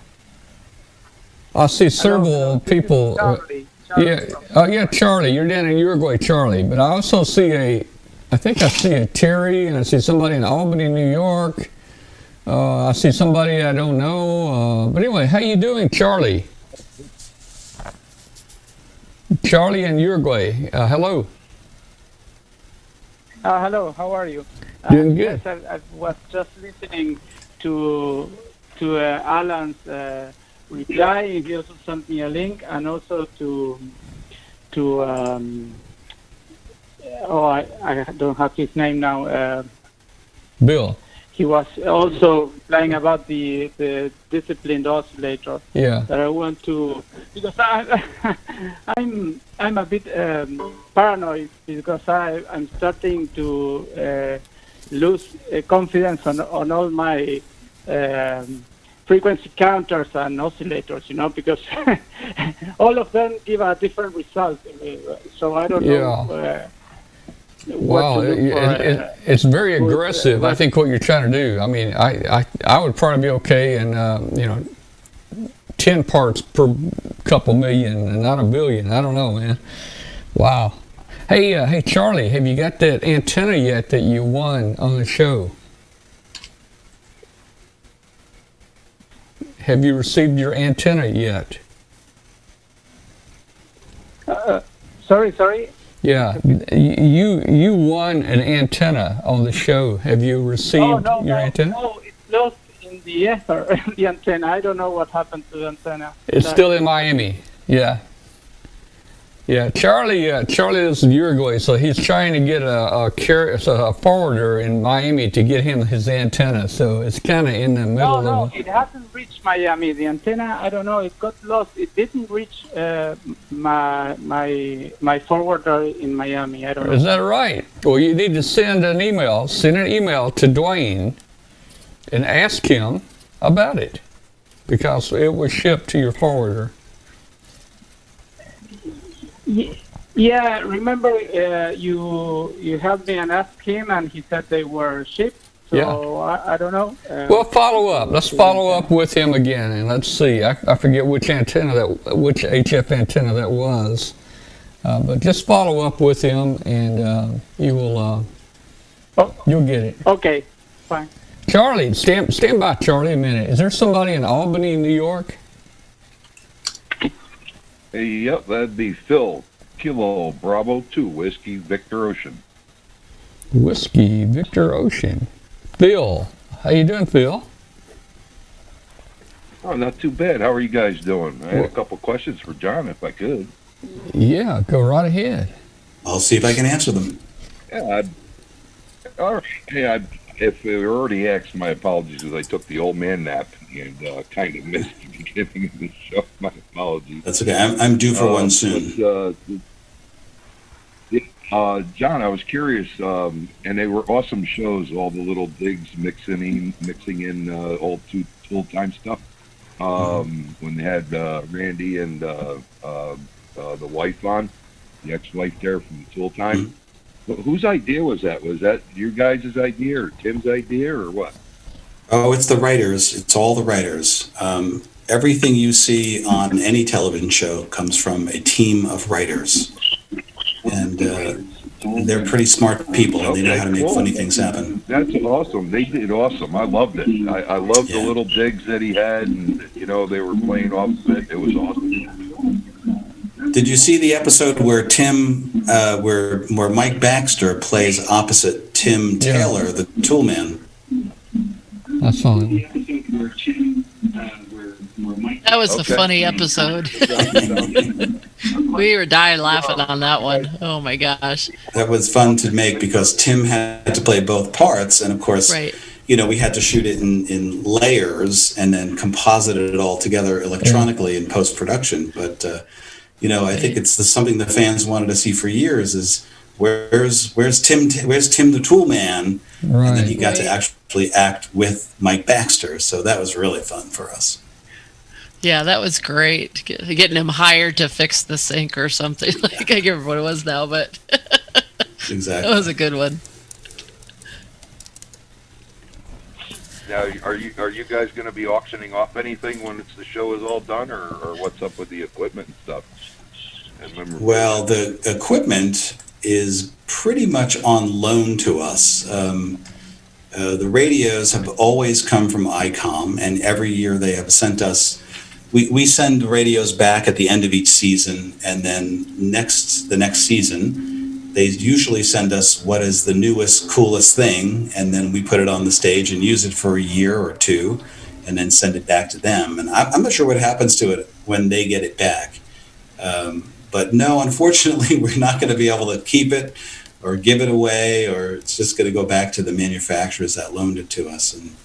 I see several people. Charlie. Yeah. Oh, yeah, Charlie. You're down in Uruguay, Charlie. But I also see I think I see a Terry, and I see somebody in Albany, New York. I see somebody I don't know. But anyway, how you doing, Charlie? Charlie in Uruguay. Hello. Hello, how are you? Doing good. Yes, I was just listening to Alan's reply. He also sent me a link, and also to I don't have his name now. Bill. He was also replying about the disciplined oscillator. Yeah. That I want to, because I'm a bit paranoid, because I'm starting to lose confidence on all my frequency counters and oscillators, because all of them give a different result. So I don't know. Wow, it's very aggressive. I think what you're trying to do. I mean, I would probably be okay, and 10 parts per couple million, and not a billion. I don't know, man. Wow. Hey, Charlie, have you got that antenna yet that you won on the show? Have you received your antenna yet? Sorry. Yeah, you won an antenna on the show. Have you received your antenna? No, it's lost in the ether, the antenna. I don't know what happened to the antenna. It's still in Miami. Yeah. Yeah, Charlie lives in Uruguay, so he's trying to get a forwarder in Miami to get him his antenna. So it's kind of in the middle of. No, it hasn't reached Miami. The antenna, I don't know, it got lost. It didn't reach my forwarder in Miami. I don't know. Is that right? Well, you need to send an email to Dwayne, and ask him about it, because it was shipped to your forwarder. Yeah, remember you helped me and asked him, and he said they were shipped. So yeah. I don't know. Well, follow up. Let's follow up with him again, and let's see. I forget which HF antenna that was, but just follow up with him, and you will. You'll get it. Okay, fine. Charlie, stand by, Charlie, a minute. Is there somebody in Albany, New York? Hey, yep, that'd be Phil. Kilo Bravo 2 Whiskey Victor Ocean. Whiskey Victor Ocean. Phil, how you doing, Phil? Oh, not too bad. How are you guys doing? I had a couple questions for John, if I could. Yeah, go right ahead. I'll see if I can answer them. Yeah, all right. Hey, if they were already asked, my apologies, because I took the old man nap and kind of missed the beginning of the show. My apologies. That's okay. I'm due for one soon. John, I was curious, and they were awesome shows. All the little digs, mixing in old tool-time stuff. When they had Randy and the wife on, the ex-wife there from the Tool Time. Whose idea was that? Was that your guys' idea or Tim's idea or what? Oh, it's the writers. It's all the writers. Everything you see on any television show comes from a team of writers. And they're pretty smart people, and they know how to make funny things happen. That's awesome. They did awesome. I loved it. I loved the little digs that he had, and, they were playing off of it. It was awesome. Did you see the episode where where Mike Baxter plays opposite Tim Taylor, the tool man? That's fine. That was a funny episode. We were dying laughing on that one. Oh my gosh. That was fun to make because Tim had to play both parts, and of course, we had to shoot it in layers and then composite it all together electronically in post-production. But I think it's something the fans wanted to see for years is where's Tim the Tool Man, and then he got to actually act with Mike Baxter. So that was really fun for us. Yeah, that was great. Getting him hired to fix the sink or something. Like, I can't remember what it was now, but Exactly. that was a good one. Now, are you guys going to be auctioning off anything when the show is all done, or what's up with the equipment and stuff? Well, the equipment is pretty much on loan to us. The radios have always come from ICOM, and every year they have sent us. We send radios back at the end of each season, and then the next season, they usually send us what is the newest, coolest thing, and then we put it on the stage and use it for a year or two, and then send it back to them. And I'm not sure what happens to it when they get it back. But no, unfortunately, we're not going to be able to keep it or give it away, or it's just going to go back to the manufacturers that loaned it to us. And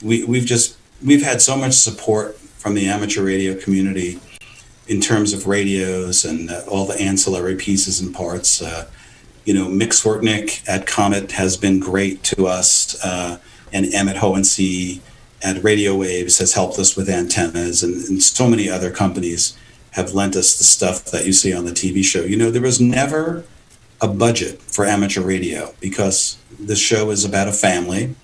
we've had so much support from the amateur radio community in terms of radios and all the ancillary pieces and parts. Mick Swartnick at Comet has been great to us, and Emmett Hohensee at Radio Waves has helped us with antennas, and so many other companies have lent us the stuff that you see on the TV show. There was never a budget for amateur radio because the show is about a family,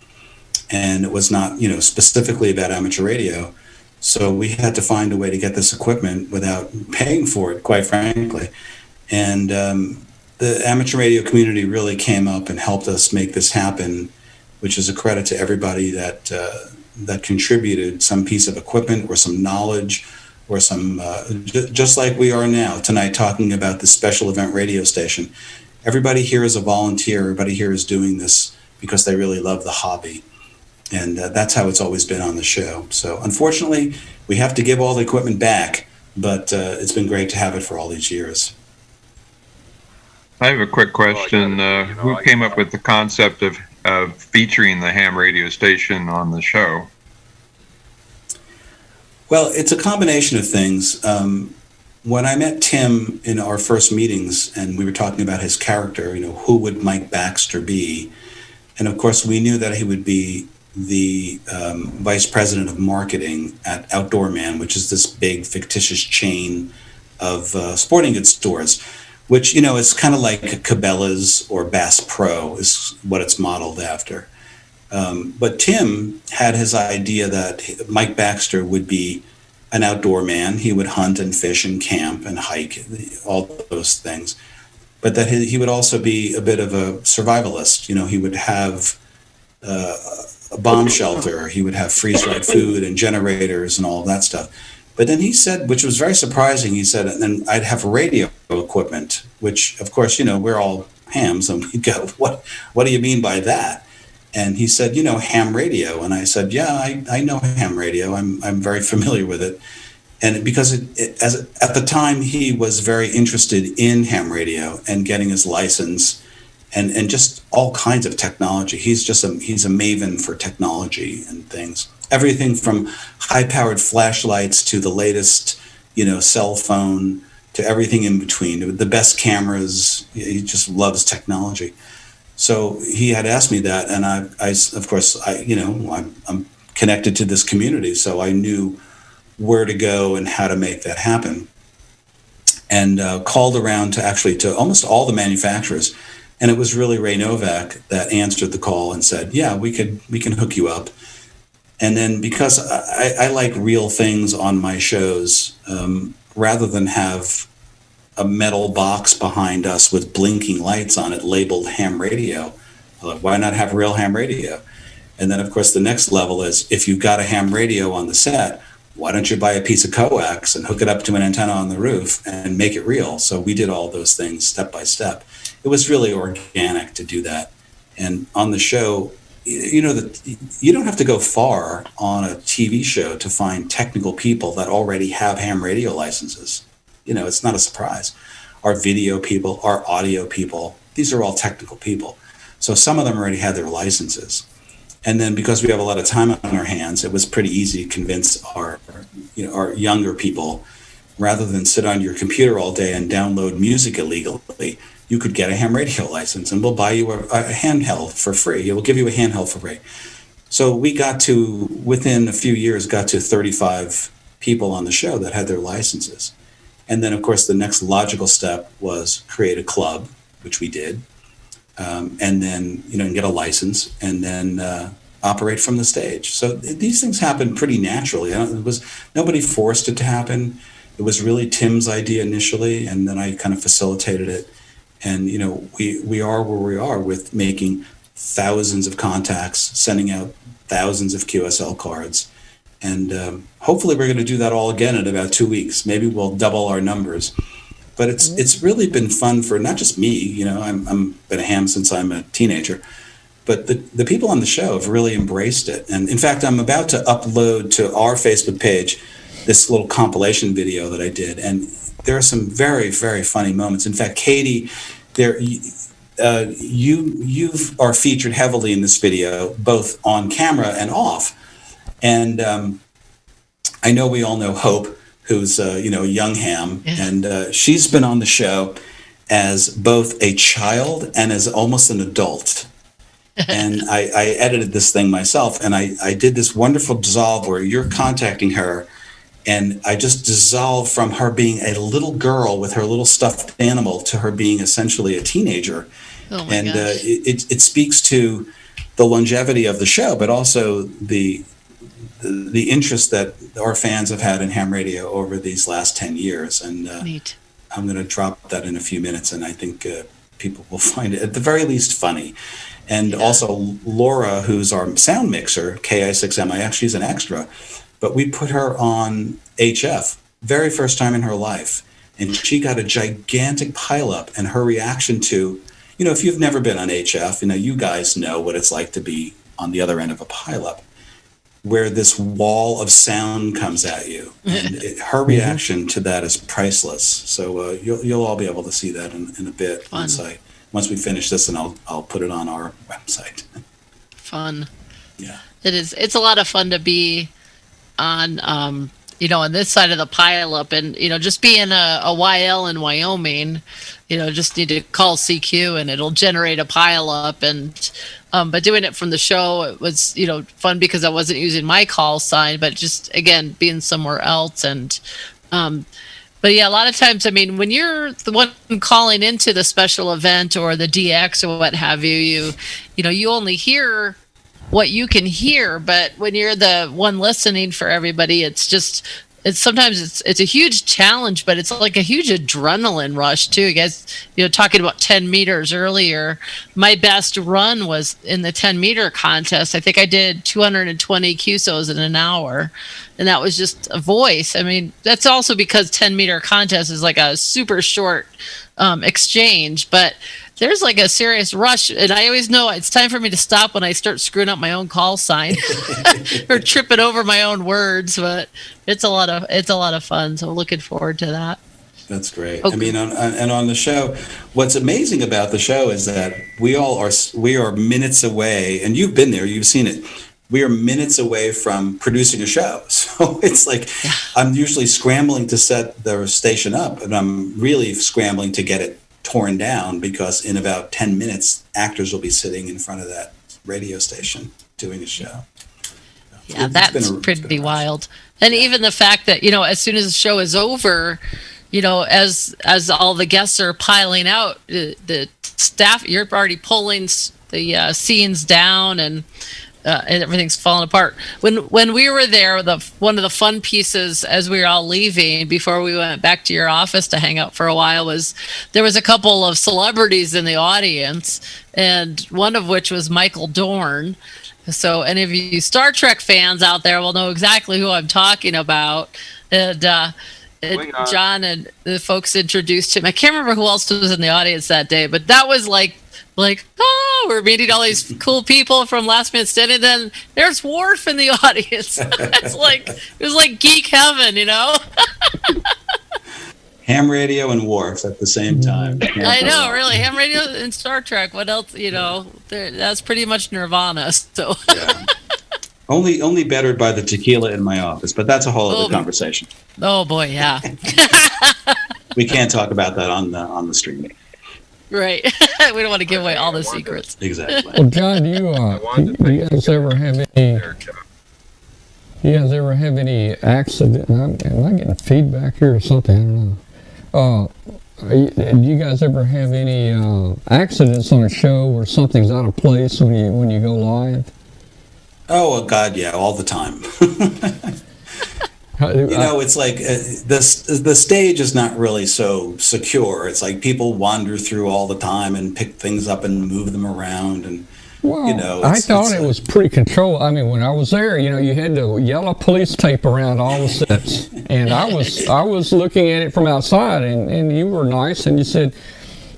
and it was not, specifically about amateur radio. So we had to find a way to get this equipment without paying for it, quite frankly. And the amateur radio community really came up and helped us make this happen, which is a credit to everybody that contributed some piece of equipment or some knowledge or some, just like we are now tonight talking about the special event radio station. Everybody here is a volunteer. Everybody here is doing this because they really love the hobby. And that's how it's always been on the show. So unfortunately, we have to give all the equipment back, but it's been great to have it for all these years. I have a quick question. Who came up with the concept of featuring the ham radio station on the show? Well, it's a combination of things. When I met Tim in our first meetings and we were talking about his character, who would Mike Baxter be? And of course, we knew that he would be the vice president of marketing at Outdoor Man, which is this big fictitious chain of sporting goods stores, which, is kind of like Cabela's or Bass Pro is what it's modeled after. But Tim had his idea that Mike Baxter would be an outdoor man. He would hunt and fish and camp and hike, all those things. But that he would also be a bit of a survivalist. He would have a bomb shelter. He would have freeze-dried food and generators and all of that stuff. But then he said, which was very surprising, he said, and then I'd have radio equipment, which, of course, we're all hams. And we'd go, what do you mean by that? And he said, ham radio. And I said, yeah, I know ham radio. I'm very familiar with it. And because at the time he was very interested in ham radio and getting his license and just all kinds of technology. He's a maven for technology and things. Everything from high-powered flashlights to the latest, cell phone to everything in between. The best cameras. He just loves technology. So he had asked me that, and I'm connected to this community, so I knew where to go and how to make that happen. And called around to almost all the manufacturers, and it was really Ray Novak that answered the call and said, "Yeah, we can hook you up." And then because I like real things on my shows, rather than have a metal box behind us with blinking lights on it labeled ham radio, why not have real ham radio? And then, of course, the next level is if you've got a ham radio on the set, why don't you buy a piece of coax and hook it up to an antenna on the roof and make it real? So we did all those things step by step. It was really organic to do that. And on the show, you don't have to go far on a TV show to find technical people that already have ham radio licenses. It's not a surprise. Our video people, our audio people, these are all technical people. So some of them already had their licenses. And then because we have a lot of time on our hands, it was pretty easy to convince our younger people, rather than sit on your computer all day and download music illegally, you could get a ham radio license and we'll buy you a handheld for free. We'll give you a handheld for free. So we within a few years, got to 35 people on the show that had their licenses. And then, of course, the next logical step was create a club, which we did, and then, get a license, and then operate from the stage. So these things happen pretty naturally. It was nobody forced it to happen. It was really Tim's idea initially, and then I kind of facilitated it. And we are where we are with making thousands of contacts, sending out thousands of QSL cards, and hopefully we're going to do that all again in about 2 weeks. Maybe we'll double our numbers. But it's really been fun for not just me. I'm been a ham since I'm a teenager. But the people on the show have really embraced it. And in fact, I'm about to upload to our Facebook page this little compilation video that I did. And there are some very, very funny moments. In fact, Katie, you are featured heavily in this video, both on camera and off. And I know we all know Hope, who's a young ham, and she's been on the show as both a child and as almost an adult. And I edited this thing myself, and I did this wonderful dissolve where you're contacting her, and I just dissolved from her being a little girl with her little stuffed animal to her being essentially a teenager. Oh my gosh. It speaks to the longevity of the show, but also the interest that our fans have had in ham radio over these last 10 years. And Neat. I'm going to drop that in a few minutes, and I think people will find it at the very least funny. And also Laura, who's our sound mixer, KI6MIX, she's an extra, but we put her on HF, very first time in her life. And she got a gigantic pileup, and her reaction to, if you've never been on HF, you guys know what it's like to be on the other end of a pileup, where this wall of sound comes at you. And her reaction to that is priceless. So you'll all be able to see that in a bit once we finish this, and I'll put it on our website. Fun. Yeah. It is. It's a lot of fun to be on, on this side of the pileup, and, just being a YL in Wyoming, just need to call CQ and it'll generate a pileup. And, but doing it from the show, it was, fun because I wasn't using my call sign, but just, again, being somewhere else. And, but yeah, a lot of times, when you're the one calling into the special event or the DX or what have you, you only hear what you can hear, but when you're the one listening for everybody, sometimes it's a huge challenge, but it's like a huge adrenaline rush too. You guys, talking about 10 meters earlier, my best run was in the 10-meter contest. I think I did 220 QSOs in an hour, and that was just a voice. That's also because 10-meter contest is like a super short exchange, but there's like a serious rush, and I always know it's time for me to stop when I start screwing up my own call sign or tripping over my own words. But it's a lot of fun. So looking forward to that. That's great. Okay. And on the show, what's amazing about the show is that we are minutes away, and you've been there, you've seen it. We are minutes away from producing a show. So it's like, I'm usually scrambling to set the station up, and I'm really scrambling to get it torn down, because in about 10 minutes, actors will be sitting in front of that radio station doing a show. Yeah, that's pretty wild. And even the fact that, as soon as the show is over, as all the guests are piling out, the staff, you're already pulling the scenes down, and everything's falling apart. When we were there, one of the fun pieces as we were all leaving before we went back to your office to hang out for a while was there was a couple of celebrities in the audience, and one of which was Michael Dorn. So any of you Star Trek fans out there will know exactly who I'm talking about. And John and the folks introduced him. I can't remember who else was in the audience that day, but that was like, we're meeting all these cool people from Last Minute Stand, and then there's Worf in the audience. It was like geek heaven, Ham radio and Worf at the same time. I know, really. Ham radio and Star Trek. What else? That's pretty much Nirvana. So. Yeah. Only bettered by the tequila in my office, but that's a whole other conversation. Oh boy, yeah. We can't talk about that on the stream. Right. We don't want to give away all the secrets. Exactly. Well, John, do you guys ever have any You guys ever have any accident? Am I getting feedback here or something? I don't know. Do you guys ever have any accidents on a show where something's out of place when you go live? Oh God, yeah, all the time. It's like the stage is not really so secure. It's like people wander through all the time and pick things up and move them around, and I thought it was pretty controlled. I mean, when I was there, you had the yellow police tape around all the sets, and I was looking at it from outside, and you were nice, and you said,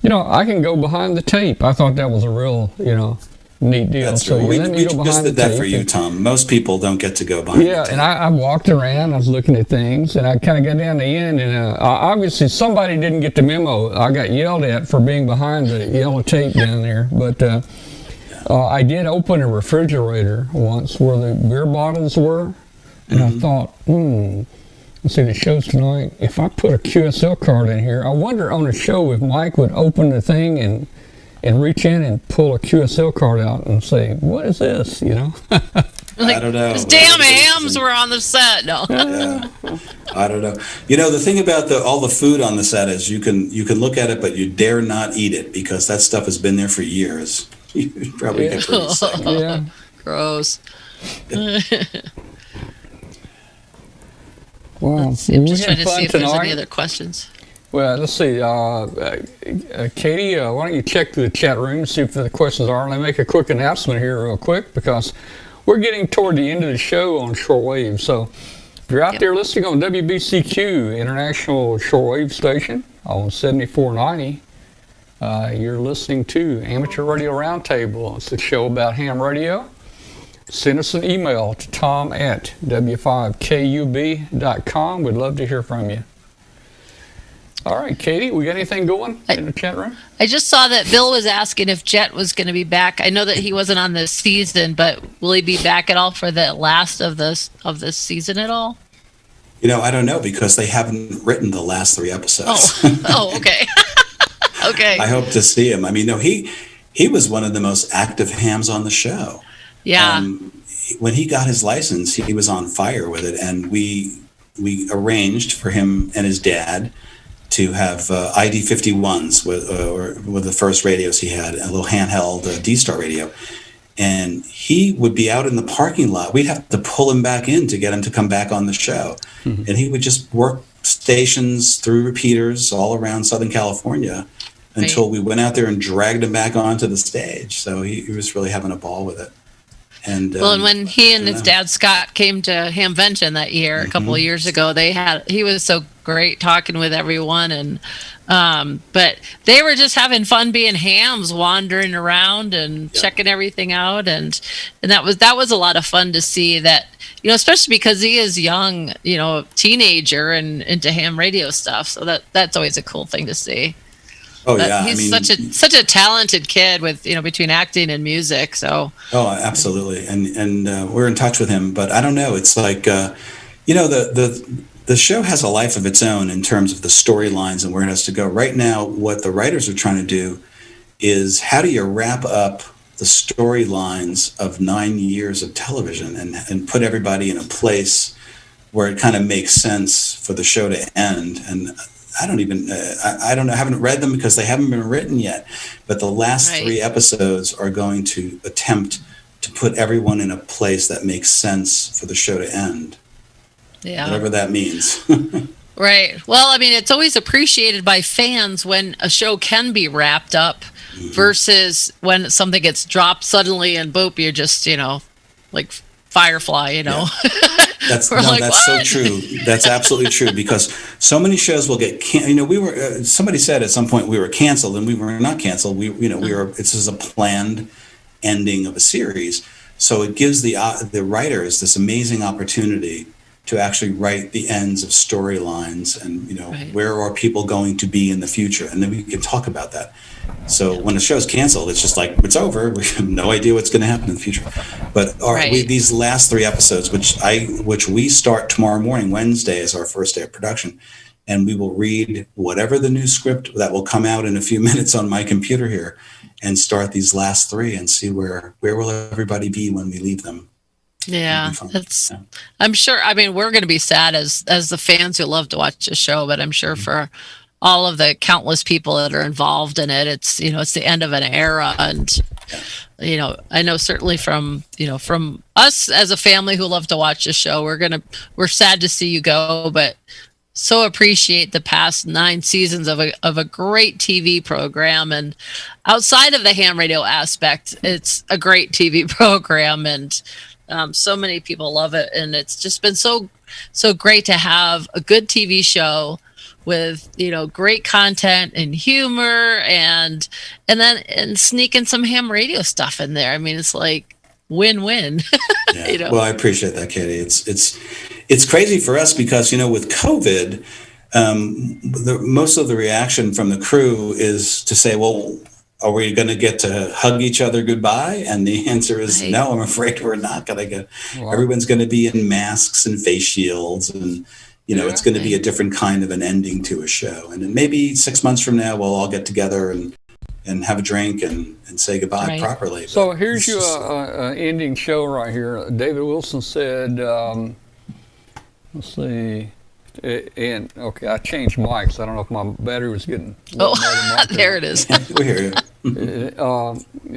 I can go behind the tape. I thought that was a real, neat deal. That's so true. you let me go We behind just the did that tape for you, and- Tom. Most people don't get to go behind. Yeah, and I walked around. I was looking at things, and I kind of got down to the end. And obviously, somebody didn't get the memo. I got yelled at for being behind the yellow tape down there. But I did open a refrigerator once where the beer bottles were, and I thought, let's see, the show's tonight. If I put a QSL card in here, I wonder on a show if Mike would open the thing and reach in and pull a QSL card out and say, "What is this?" I don't know. Those damn hams were on the set. No. Yeah. I don't know. The thing about all the food on the set is you can look at it, but you dare not eat it because that stuff has been there for years. You probably get pretty sick. Yeah. Gross. Well, I'm just trying to see if there's any other questions. Well, let's see. Katie, why don't you check the chat room and see if the questions are? And I make a quick announcement here real quick because we're getting toward the end of the show on shortwave. So if you're out there listening on WBCQ, International Shortwave Station on 7490, you're listening to Amateur Radio Roundtable. It's a show about ham radio. Send us an email to tom@w5kub.com. We'd love to hear from you. All right, Katie, we got anything going in the chat room? I just saw that Bill was asking if Jet was going to be back. I know that he wasn't on this season, but will he be back at all for the last of this season at all? I don't know because they haven't written the last 3 episodes. Oh, okay. Okay. I hope to see him. I mean, no, he was one of the most active hams on the show. Yeah. When he got his license, he was on fire with it, and we arranged for him and his dad to have ID 51s with the first radios he had, a little handheld D-Star radio. And he would be out in the parking lot. We'd have to pull him back in to get him to come back on the show. Mm-hmm. And he would just work stations through repeaters all around Southern California until we went out there and dragged him back onto the stage. So he was really having a ball with it. And and when he and his dad Scott came to Hamvention that year, a couple of years ago, he was so great talking with everyone, and but they were just having fun being hams, wandering around and checking everything out, and that was a lot of fun to see that, especially because he is young, teenager and into ham radio stuff, so that's always a cool thing to see. Oh yeah, he's such a talented kid with between acting and music. So absolutely, and we're in touch with him. But I don't know. It's like the show has a life of its own in terms of the storylines and where it has to go. Right now, what the writers are trying to do is how do you wrap up the storylines of 9 years of television and put everybody in a place where it kind of makes sense for the show to end. And I don't know. I haven't read them because they haven't been written yet. But the last 3 episodes are going to attempt to put everyone in a place that makes sense for the show to end. Yeah. Whatever that means. Right. Well, I mean, it's always appreciated by fans when a show can be wrapped up versus when something gets dropped suddenly and boop, you're just, like Firefly, Yeah. That's so true. That's absolutely true because so many shows will get somebody said at some point we were canceled, and we were not canceled. We were. This is a planned ending of a series, so it gives the writers this amazing opportunity to actually write the ends of storylines and where are people going to be in the future, and then we can talk about that. So when the show's canceled, it's just like it's over. We have no idea what's going to happen in the future. But these last 3 episodes, which we start tomorrow morning, Wednesday, is our first day of production, and we will read whatever the new script that will come out in a few minutes on my computer here, and start these last 3 and see where will everybody be when we leave them. Yeah, it's. I'm sure. I mean, we're going to be sad as the fans who love to watch the show, but I'm sure for all of the countless people that are involved in it, it's it's the end of an era, and I know certainly from from us as a family who love to watch the show, we're sad to see you go, but so appreciate the past 9 seasons of a great TV program, and outside of the ham radio aspect, it's a great TV program, and so many people love it, and it's just been so great to have a good TV show with great content and humor, and sneak in some ham radio stuff in there. I mean, it's like win-win. Yeah. Well, I appreciate that, Katie. It's crazy for us because with COVID, most of the reaction from the crew is to say, well, are we going to get to hug each other goodbye? And the answer is no, I'm afraid we're not going to get. Wow. Everyone's going to be in masks and face shields, and it's going to be a different kind of an ending to a show. And then maybe 6 months from now, we'll all get together and have a drink and say goodbye properly. So here's your ending show right here. David Wilson said, let's see. And okay, I changed mics. I don't know if my battery was getting. There it is. We hear you.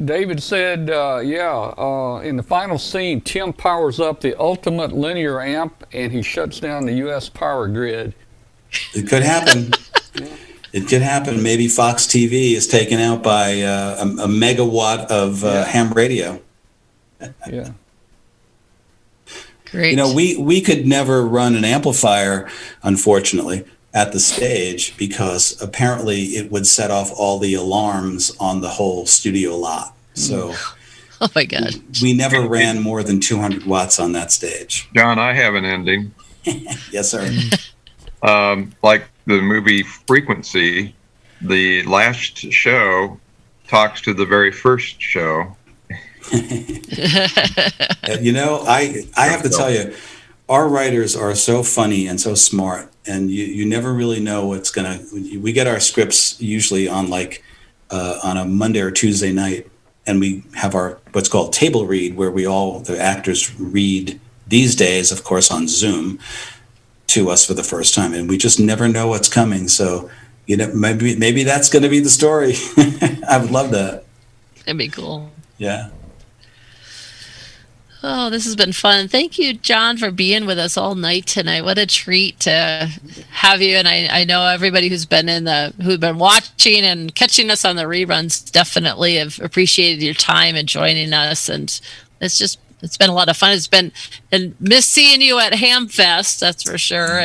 David said, in the final scene, Tim powers up the ultimate linear amp and he shuts down the U.S. power grid. It could happen. It could happen. Maybe Fox TV is taken out by a megawatt of ham radio. Yeah. Great. We could never run an amplifier, unfortunately, at the stage because apparently it would set off all the alarms on the whole studio lot. So, oh my God, we never ran more than 200 watts on that stage. John, I have an ending. Yes, sir. Like the movie Frequency, the last show talks to the very first show. I have to tell you, our writers are so funny and so smart, and you never really know what's gonna. We get our scripts usually on on a Monday or Tuesday night, and we have our what's called table read, where the actors read these days, of course, on Zoom to us for the first time, and we just never know what's coming. So maybe that's going to be the story. I would love that. That'd be cool. Yeah. Oh, this has been fun. Thank you, John, for being with us all night tonight. What a treat to have you. And I know everybody who's been who've been watching and catching us on the reruns definitely have appreciated your time and joining us. And it's been a lot of fun. And miss seeing you at Hamfest, that's for sure.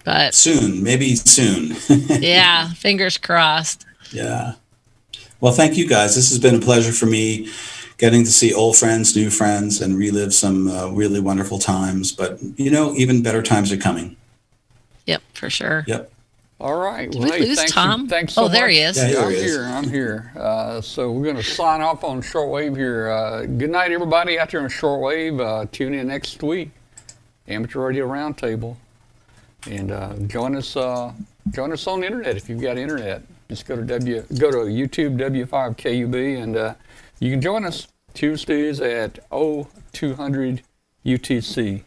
But maybe soon. Yeah, fingers crossed. Yeah. Well, thank you guys. This has been a pleasure for me. Getting to see old friends, new friends, and relive some really wonderful times. But, even better times are coming. Yep, for sure. Yep. All right. Did we lose Tom? Thanks so much. There he is. Yeah, I'm here. So we're going to sign off on shortwave here. Good night, everybody out there on shortwave. Tune in next week. Amateur Radio Roundtable. And join us on the internet if you've got internet. Just go to YouTube W5KUB and you can join us Tuesdays at 0200 UTC.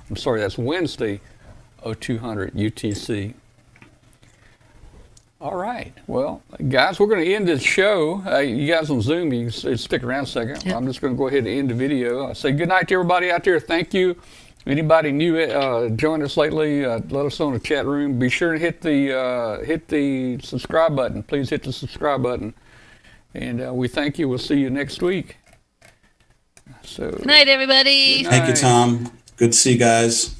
I'm sorry, that's Wednesday, 0200 UTC. All right. Well, guys, we're going to end this show. You guys on Zoom, you can stick around a second. Yep. I'm just going to go ahead and end the video. Say good night to everybody out there. Thank you. Anybody new joined us lately, let us know in the chat room. Be sure to hit the subscribe button. Please hit the subscribe button. And we thank you. We'll see you next week. So, good night, everybody. Thank you, Tom. Good to see you guys.